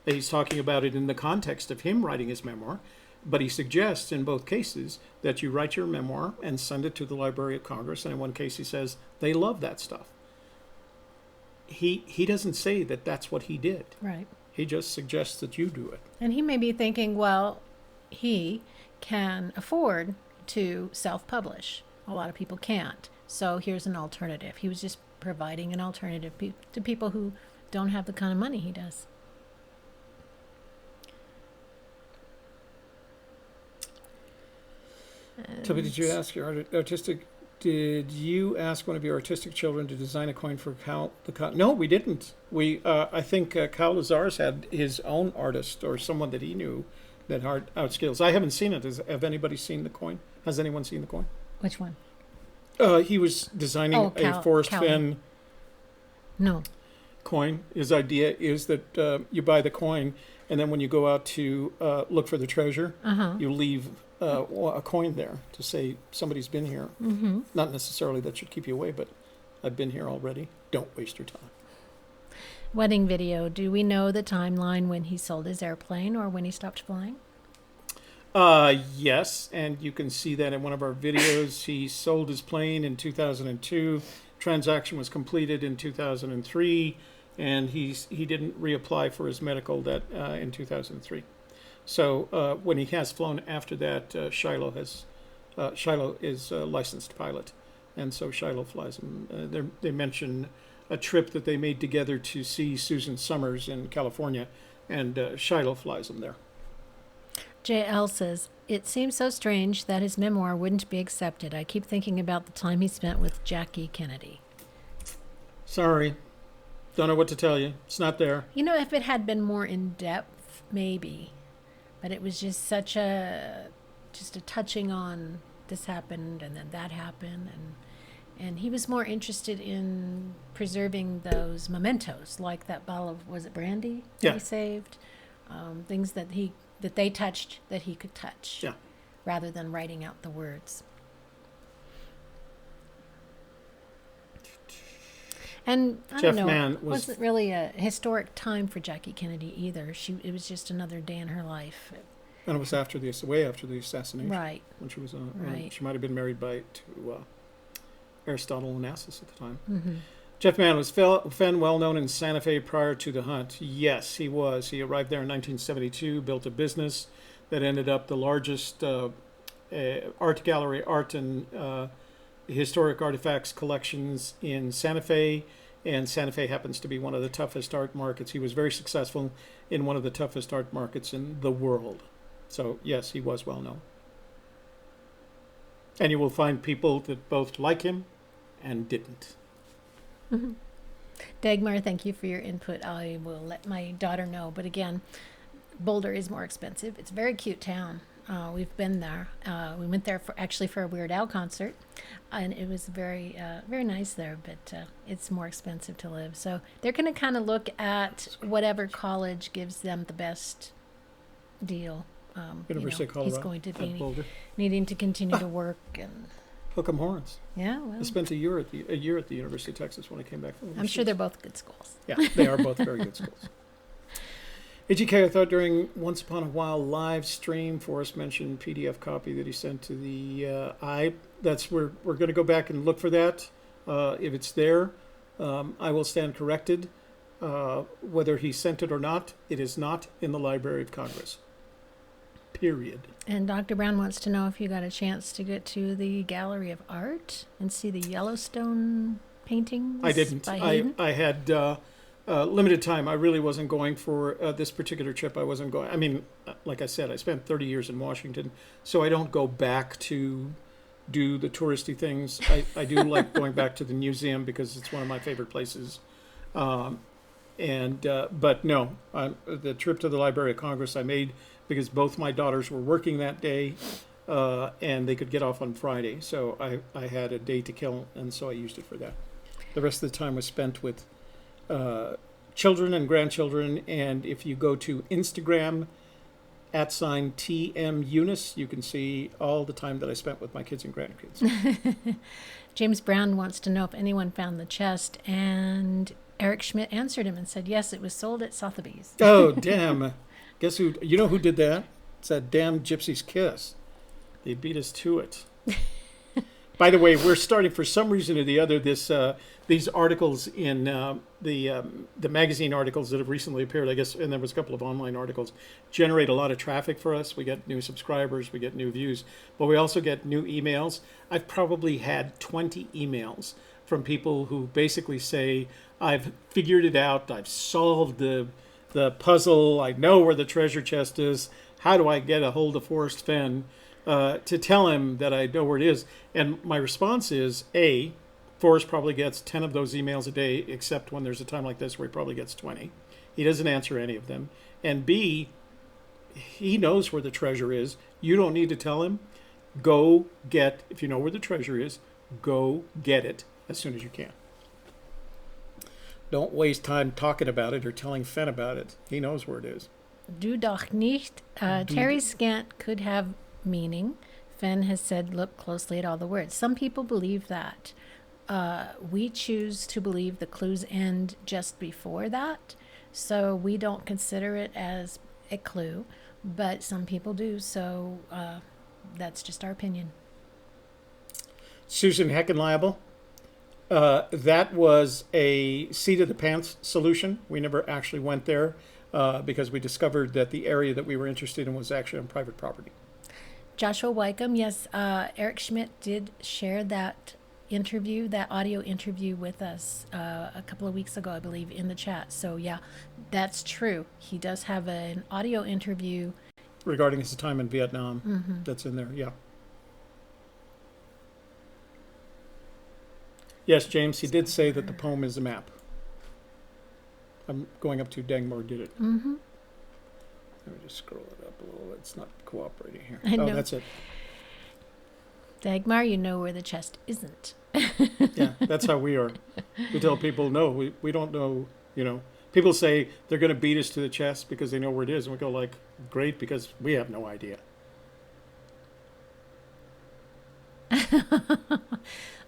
He's talking about it in the context of him writing his memoir, but he suggests in both cases that you write your memoir and send it to the Library of Congress. And in one case, he says they love that stuff. He doesn't say that that's what he did. Right. He just suggests that you do it. And he may be thinking, well, he can afford to self-publish. A lot of people can't. So here's an alternative. He was just providing an alternative to people who don't have the kind of money he does. Toby, did you ask your artistic? Did you ask one of your artistic children to design a coin for Cal? No, we didn't. I think Cal Lazar's had his own artist or someone that he knew that outskills. I haven't seen it. Have anybody seen the coin? Has anyone seen the coin? Which one? He was designing a Forrest Fenn coin. His idea is that you buy the coin, and then when you go out to look for the treasure, you leave a coin there to say somebody's been here. Mm-hmm. Not necessarily that should keep you away, but I've been here already. Don't waste your time. Wedding video. Do we know the timeline when he sold his airplane or when he stopped flying? Yes, and you can see that in one of our videos. He sold his plane in 2002. Transaction was completed in 2003, and he didn't reapply for his medical in 2003. So when he has flown after that, Shiloh is a licensed pilot, and so Shiloh flies him. They mention a trip that they made together to see Susan Summers in California, and Shiloh flies him there. JL says, it seems so strange that his memoir wouldn't be accepted. I keep thinking about the time he spent with Jackie Kennedy. Sorry. Don't know what to tell you. It's not there. You know, if it had been more in depth, maybe. But it was just such a touching on this happened and then that happened. And he was more interested in preserving those mementos, like that bottle of, was it brandy that he saved? Things that they touched that he could touch, rather than writing out the words. And I Jeff don't know, Mann it wasn't really a historic time for Jackie Kennedy either. It was just another day in her life. And it was way after the assassination. Right. When she was right. She might have been married to Aristotle Onassis at the time. Mm-hmm. Jeff Mann, was Fenn well known in Santa Fe prior to the hunt? Yes, he was. He arrived there in 1972, built a business that ended up the largest art gallery, art and historic artifacts collections in Santa Fe, and Santa Fe happens to be one of the toughest art markets. He was very successful in one of the toughest art markets in the world. So, yes, he was well known. And you will find people that both like him and didn't. Mm-hmm. Dagmar, thank you for your input. I will let my daughter know. But again, Boulder is more expensive. It's a very cute town. We've been there. We went there for a Weird Al concert, and it was very nice there. But it's more expensive to live. So they're going to kind of look at whatever college gives them the best deal. University of Colorado. He's going to be Boulder. needing to continue to work and. Hook 'em horns. Yeah, well. I spent a year at the University of Texas when I came back from overseas. I'm sure they're both good schools. Yeah, they are both very good schools. AGK, I thought during Once Upon a While live stream, Forrest mentioned PDF copy that he sent to the we're going to go back and look for that. If it's there, I will stand corrected. Whether he sent it or not, it is not in the Library of Congress. Period. And Dr. Brown wants to know if you got a chance to get to the Gallery of Art and see the Yellowstone paintings. I didn't. By Hayden? I had limited time. I really wasn't going for this particular trip. I wasn't going. I mean, like I said, I spent 30 years in Washington, so I don't go back to do the touristy things. I do like going back to the museum because it's one of my favorite places. But no, the trip to the Library of Congress I made because both my daughters were working that day, and they could get off on Friday. So I had a day to kill, and so I used it for that. The rest of the time was spent with children and grandchildren, and if you go to Instagram, @TM Eunice, you can see all the time that I spent with my kids and grandkids. James Brown wants to know if anyone found the chest, and Eric Schmidt answered him and said, yes, it was sold at Sotheby's. Oh, damn. Guess who? You know who did that? It's that damn Gypsy's Kiss. They beat us to it. By the way, we're starting for some reason or the other these articles in the magazine articles that have recently appeared, I guess, and there was a couple of online articles, generate a lot of traffic for us. We get new subscribers, we get new views, but we also get new emails. I've probably had 20 emails from people who basically say, I've figured it out, I've solved the puzzle, I know where the treasure chest is, how do I get a hold of Forrest Fenn to tell him that I know where it is? And my response is, A, Forrest probably gets 10 of those emails a day, except when there's a time like this where he probably gets 20. He doesn't answer any of them. And B, he knows where the treasure is. You don't need to tell him. If you know where the treasure is, go get it as soon as you can. Don't waste time talking about it or telling Fenn about it. He knows where it is. Du doch nicht. Terry Scant could have meaning. Fenn has said, look closely at all the words. Some people believe that. We choose to believe the clues end just before that. So we don't consider it as a clue, but some people do. So that's just our opinion. Susan Heckenliable. That was a seat of the pants solution. We never actually went there because we discovered that the area that we were interested in was actually on private property. Joshua Wycombe, yes, Eric Schmidt did share that interview, that audio interview with us a couple of weeks ago, I believe, in the chat. So yeah, that's true. He does have an audio interview regarding his time in Vietnam. That's in there. Yeah. Yes, James, he did say that the poem is a map. I'm going up to Dagmar did it. Let me just scroll it up a little. It's not cooperating here. I know. That's it. Dagmar, you know where the chest isn't. Yeah, that's how we are. We tell people, no, we don't know, you know. People say they're going to beat us to the chest because they know where it is. And we go like, great, because we have no idea.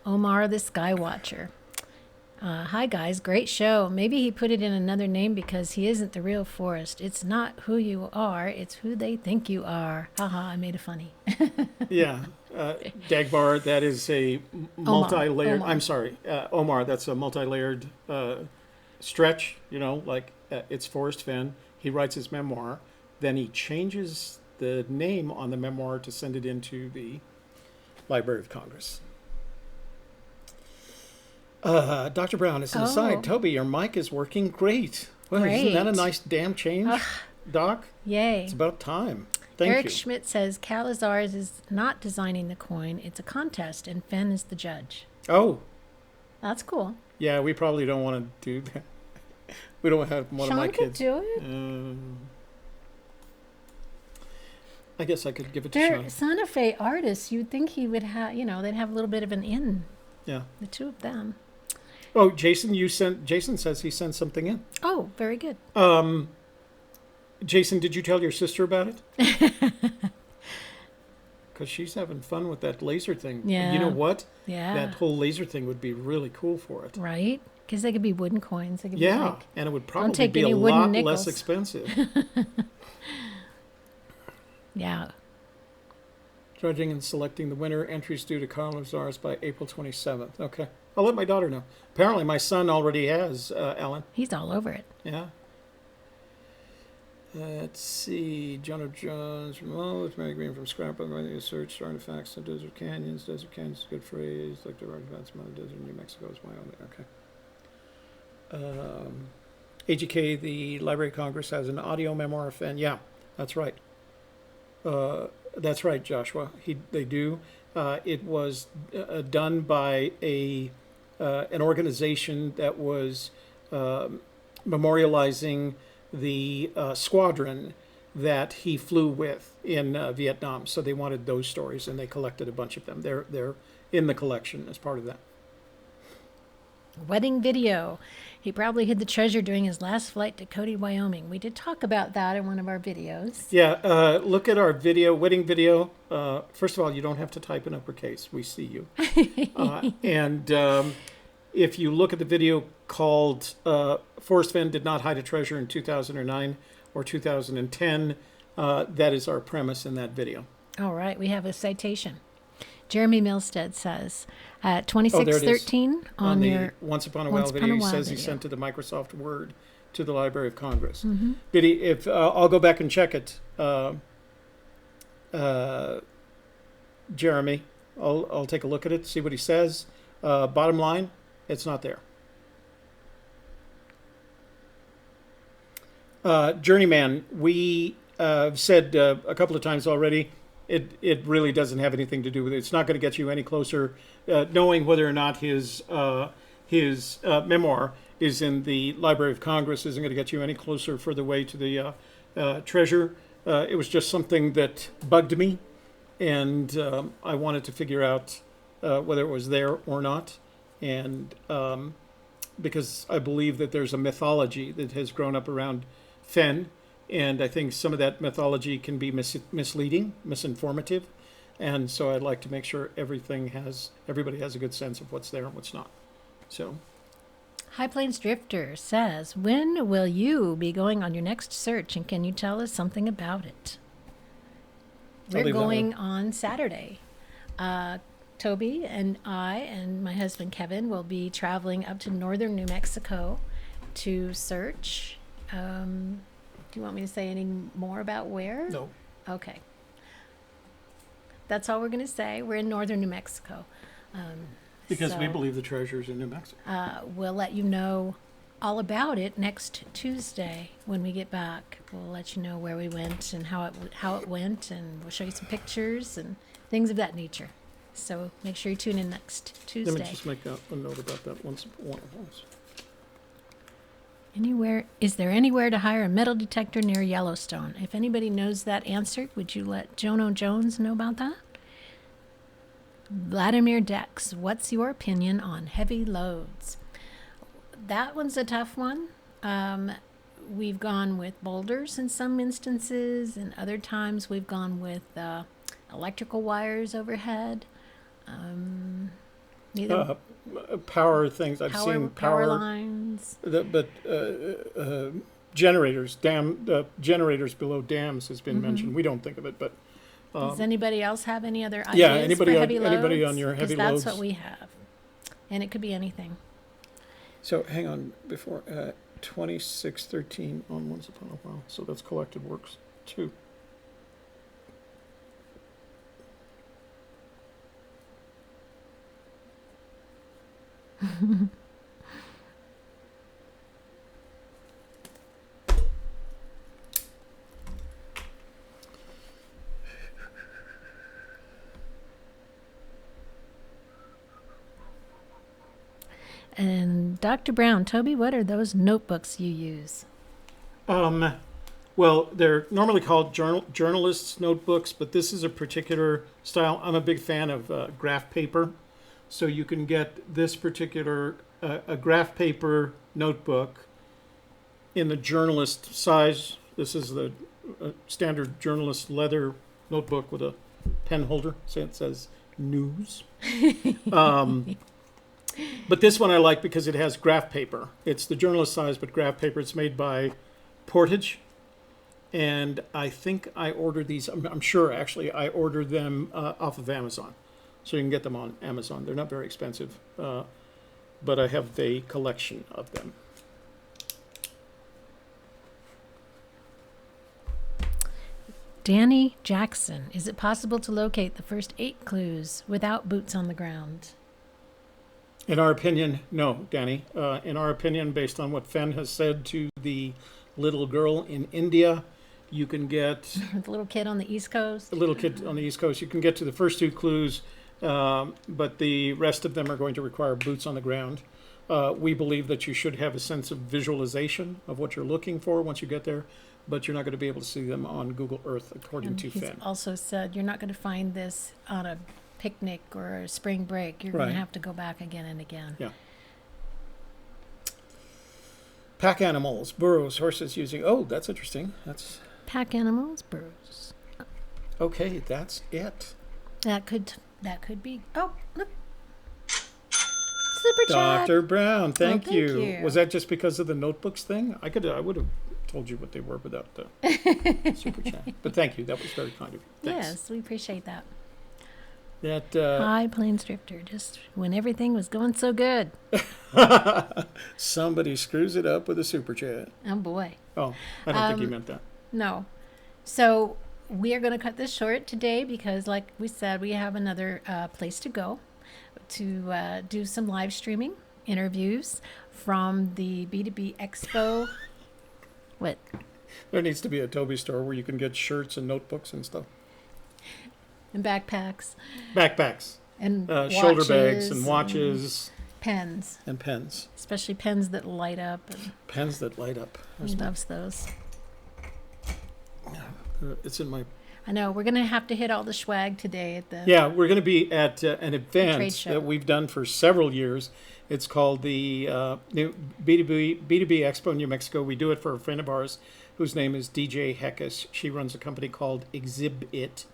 Omar the Skywatcher. Hi guys, great show. Maybe he put it in another name because he isn't the real Forrest. It's not who you are, it's who they think you are. Haha, I made it funny. Yeah, Dagmar, that is a multi-layered. Omar. I'm sorry, Omar. That's a multi-layered stretch. You know, like it's Forrest Fenn. He writes his memoir, then he changes the name on the memoir to send it into the Library of Congress. Dr. Brown, as an aside, Toby, your mic is working great. Well, isn't that a nice damn change, Doc? Yay. It's about time. Thank Eric you. Schmidt says Calazars is not designing the coin. It's a contest, and Fenn is the judge. Oh. That's cool. Yeah, we probably don't want to do that. We don't have one Sean of my could kids. do it. I guess I could give it to They're Sean. Santa Fe artists. You'd think he would have, they'd have a little bit of an in. Yeah. The two of them. Oh, Jason, Jason says he sent something in. Oh, very good. Jason, did you tell your sister about it? Because she's having fun with that laser thing. Yeah. You know what? Yeah. That whole laser thing would be really cool for it. Right? Because they could be wooden coins. They could be and it would probably take be any a wooden lot nickels. less expensive. Yeah. Judging and selecting the winner. Entries due to Calazars by April 27th. Okay. I'll let my daughter know. Apparently my son already has, Alan. He's all over it. Yeah. Let's see. John of Jones, remote, Mary Green from Scrap, running search artifacts in desert canyons. Desert canyons is a good phrase. Like the artifacts in the desert, New Mexico is Wyoming. Okay. AGK, the Library of Congress, has an audio memoir of Fenn. Yeah, that's right. That's right, Joshua. They do. It was done by an organization that was memorializing the squadron that he flew with in Vietnam. So they wanted those stories, and they collected a bunch of them. They're in the collection as part of that. Wedding video. He probably hid the treasure during his last flight to Cody, Wyoming. We did talk about that in one of our videos. Yeah, look at our wedding video. First of all, you don't have to type in uppercase. We see you. And if you look at the video called Forrest Fenn Did Not Hide a Treasure in 2009 or 2010, that is our premise in that video. All right, we have a citation. Jeremy Milstead says, at 2613 on your Once Upon a While video, he says he sent to the Microsoft Word to the Library of Congress. Did he? If I'll go back and check it, Jeremy, I'll take a look at it, see what he says. Bottom line, it's not there. Journeyman, we said a couple of times already, it really doesn't have anything to do with it. It's not going to get you any closer. Knowing whether or not his memoir is in the Library of Congress isn't going to get you any closer further away to the treasure. It was just something that bugged me, and I wanted to figure out whether it was there or not. And because I believe that there's a mythology that has grown up around Fenn, and I think some of that mythology can be misleading, misinformative, and so I'd like to make sure everybody has a good sense of what's there and what's not. So, High Plains Drifter says, when will you be going on your next search, and can you tell us something about it? We're going on Saturday. Toby and I and my husband Kevin will be traveling up to northern New Mexico to search. Do you want me to say any more about where? no. Okay. That's all we're going to say. We're in northern New Mexico. Because we So, believe the treasure's in New Mexico. we'll let you know all about it next Tuesday when we get back. We'll let you know where we went and how it went, and we'll show you some pictures and things of that nature. So make sure you tune in next Let Tuesday. me just make a note about that once. Is there anywhere to hire a metal detector near Yellowstone? If anybody knows that answer, would you let Jono Jones know about that? Vladimir Dex, what's your opinion on heavy loads? That one's a tough one. We've gone with boulders in some instances, and other times we've gone with electrical wires overhead. Either Power things. I've seen power lines. Generators, generators below dams has been mentioned. We don't think of it, but Does anybody else have any other ideas yeah, anybody for on, heavy loads? anybody on your heavy 'Cause loads. that's what we have, and it could be anything. So hang on, before 2613 on Once Upon a While. So that's collected works too. And Dr. Brown, Toby, what are those notebooks you use? Well, they're normally called journalists' notebooks, but this is a particular style. I'm a big fan of graph paper. So you can get this particular, a graph paper notebook in the journalist size. This is the standard journalist leather notebook with a pen holder. So it says news. But this one I like because it has graph paper. It's the journalist size, but graph paper. It's made by Portage. And I think I ordered these, I'm sure actually, I ordered them off of Amazon. So you can get them on Amazon. They're not very expensive, but I have the collection of them. Danny Jackson, is it possible to locate the first 8 clues without boots on the ground? In our opinion, no, Danny. In our opinion, based on what Fenn has said to the little girl in India, you can get... The little kid on the East Coast? The little kid on the East Coast. You can get to the first 2 clues, but the rest of them are going to require boots on the ground. We believe that you should have a sense of visualization of what you're looking for once you get there, but you're not going to be able to see them on Google Earth, according And to he's Fenn. also said you're not going to find this on a picnic or a spring break. You're going Right. to have to go back again and again. Yeah. Pack animals, burros, horses using... Oh, that's interesting. That's... Pack animals, burros. Okay, that's it. That could be. Oh, look. Super chat. Dr. Brown, thank thank you. you. Was that just because of the notebooks thing? I would have told you what they were without the super chat. But thank you. That was very kind of you. Thanks. Yes, we appreciate that. That High Plains Drifter, just when everything was going so good. somebody screws it up with a super chat. Oh boy. Oh, I don't think he meant that. No. So we are going to cut this short today because, like we said, we have another place to go to do some live streaming interviews from the B2B Expo. What? There needs to be a Toby store where you can get shirts and notebooks and stuff. And backpacks. Backpacks. And shoulder bags and watches watches. Pens. And pens. Especially pens that light up. And Pens that light up. he loves those. It's in my... I know. We're going to have to hit all the swag today at the... Yeah, we're going to be at an trade event show that we've done for several years. It's called the new B2B Expo in New Mexico. We do it for a friend of ours whose name is DJ Heckes. She runs a company called Exhibit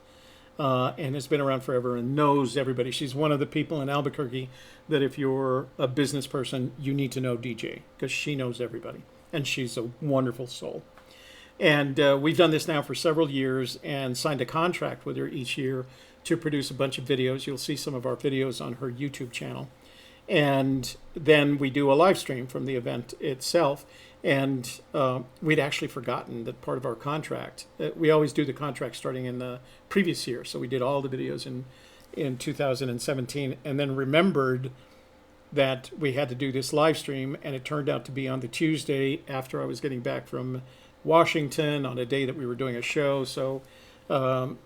and has been around forever and knows everybody. She's one of the people in Albuquerque that if you're a business person, you need to know DJ because she knows everybody. And she's a wonderful soul. And we've done this now for several years and signed a contract with her each year to produce a bunch of videos. You'll see some of our videos on her YouTube channel. And then we do a live stream from the event itself. And we'd actually forgotten that part of our contract, we always do the contract starting in the previous year. So we did all the videos in 2017, and then remembered that we had to do this live stream, and it turned out to be on the Tuesday after I was getting back from Washington on a day that we were doing a show. So it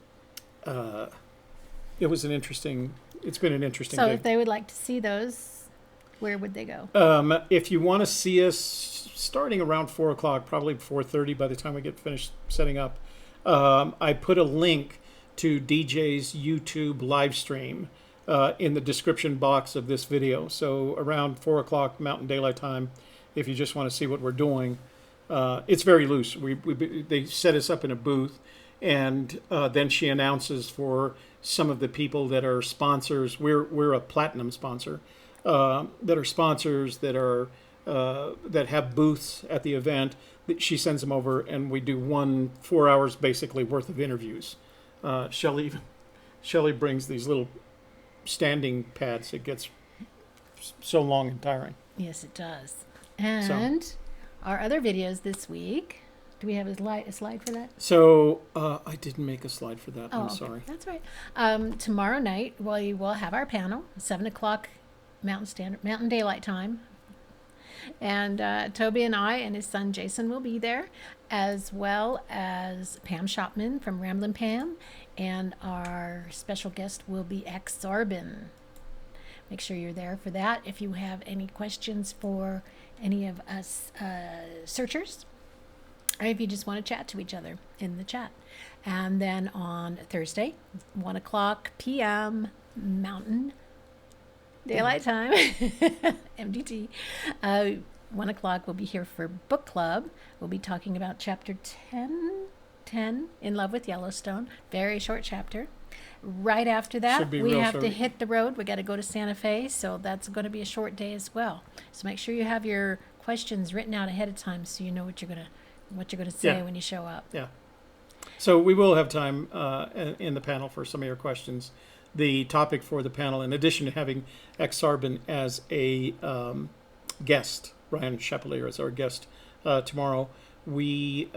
was it's been an interesting So day. if they would like to see those, where would they go? If you want to see us starting around 4 o'clock, probably 4:30 by the time we get finished setting up, I put a link to DJ's YouTube live stream in the description box of this video. So around 4 o'clock Mountain Daylight Time, if you just want to see what we're doing, it's very loose. They set us up in a booth, and then she announces for some of the people that are sponsors. We're a platinum sponsor. That are sponsors that have booths at the event. She sends them over, and we do 4 hours basically worth of interviews. Shelley brings these little standing pads. It gets so long and tiring. Yes, it does. And our other videos this week. Do we have a slide for that? So I didn't make a slide for that. Oh, I'm sorry. That's right. Tomorrow night, we will have our panel, 7 o'clock Mountain Daylight Time. And Toby and I and his son Jason will be there, as well as Pam Shopman from Ramblin' Pam, and our special guest will be X Zarbin. Make sure you're there for that. If you have any questions for any of us searchers, or if you just want to chat to each other in the chat. And then on Thursday, 1 o'clock p.m. Mountain Daylight Time, MDT. 1 o'clock, we'll be here for book club. We'll be talking about chapter 10, In Love with Yellowstone. Very short chapter. Right after that, we have to hit the road. We got to go to Santa Fe, so that's going to be a short day as well. So make sure you have your questions written out ahead of time, so you know what you're gonna say when you show up. Yeah. So we will have time in the panel for some of your questions. The topic for the panel, in addition to having X Sarbin as a guest, Ryan Chapelier as our guest tomorrow, the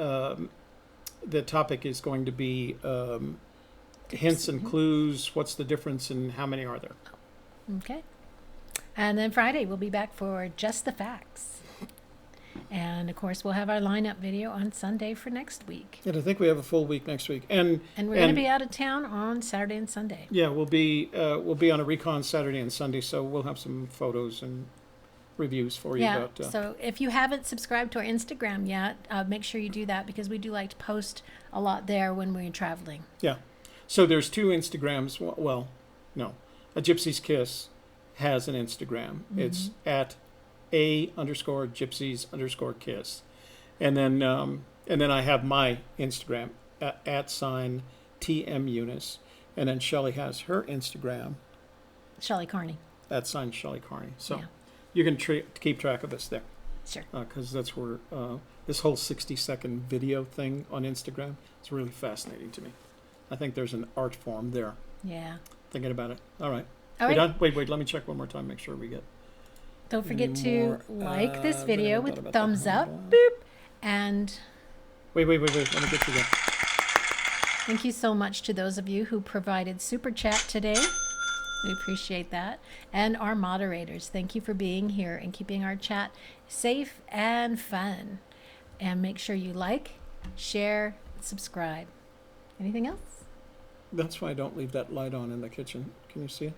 topic is going to be hints and clues. What's the difference and how many are there? Okay. And then Friday, we'll be back for Just the Facts. And of course, we'll have our lineup video on Sunday for next week. And I think we have a full week next week. And we're going to be out of town on Saturday and Sunday. Yeah, we'll be on a recon Saturday and Sunday, so we'll have some photos and reviews for you. Yeah, so if you haven't subscribed to our Instagram yet, make sure you do that, because we do like to post a lot there when we're traveling. Yeah. So there's 2 Instagrams. Well, no. A Gypsy's Kiss has an Instagram. Mm-hmm. It's at _Gypsies_Kiss. And then I have my Instagram at @TM And then Shelley has her Instagram. Shelley Carney. @ Shelley Carney. So yeah. You can keep track of us there. Sure. Because that's where this whole 60-second video thing on Instagram is really fascinating to me. I think there's an art form there. Yeah. Thinking about it. All right. All right. Done? Wait. Let me check one more time. Make sure we get. Don't forget to like this video with a thumbs up. Boop. Boop. And Wait. Let me get to that. thank you so much to those of you who provided Super Chat today. We appreciate that. And our moderators, thank you for being here and keeping our chat safe and fun. And make sure you like, share, subscribe. Anything else? That's why I don't leave that light on in the kitchen. Can you see it?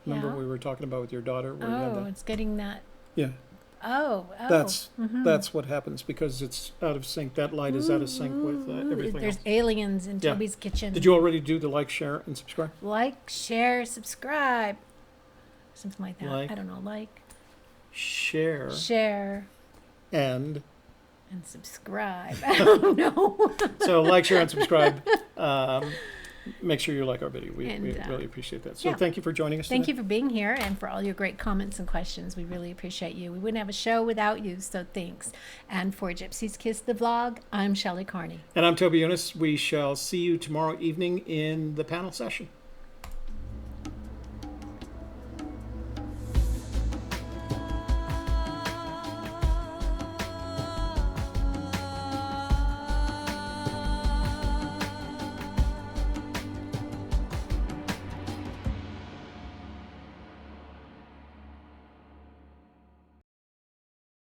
Remember Yeah. we were talking about with your daughter? Where you had that? It's getting that. Yeah. Oh. That's what happens because it's out of sync. That light is out of sync with everything There's else. aliens in Yeah. Toby's kitchen. Did you already do the like, share, and subscribe? Like, share, subscribe. Something like that. Like. I don't know. Like, Share. and And subscribe. I don't know. so like, share, and subscribe. Make sure you like our video. We And, really appreciate that. So yeah. thank you for joining us Thank today. you for being here and for all your great comments and questions. We really appreciate you. We wouldn't have a show without you, so thanks. And for Gypsy's Kiss the vlog, I'm Shelley Carney. And I'm Toby Eunice. We shall see you tomorrow evening in the panel session.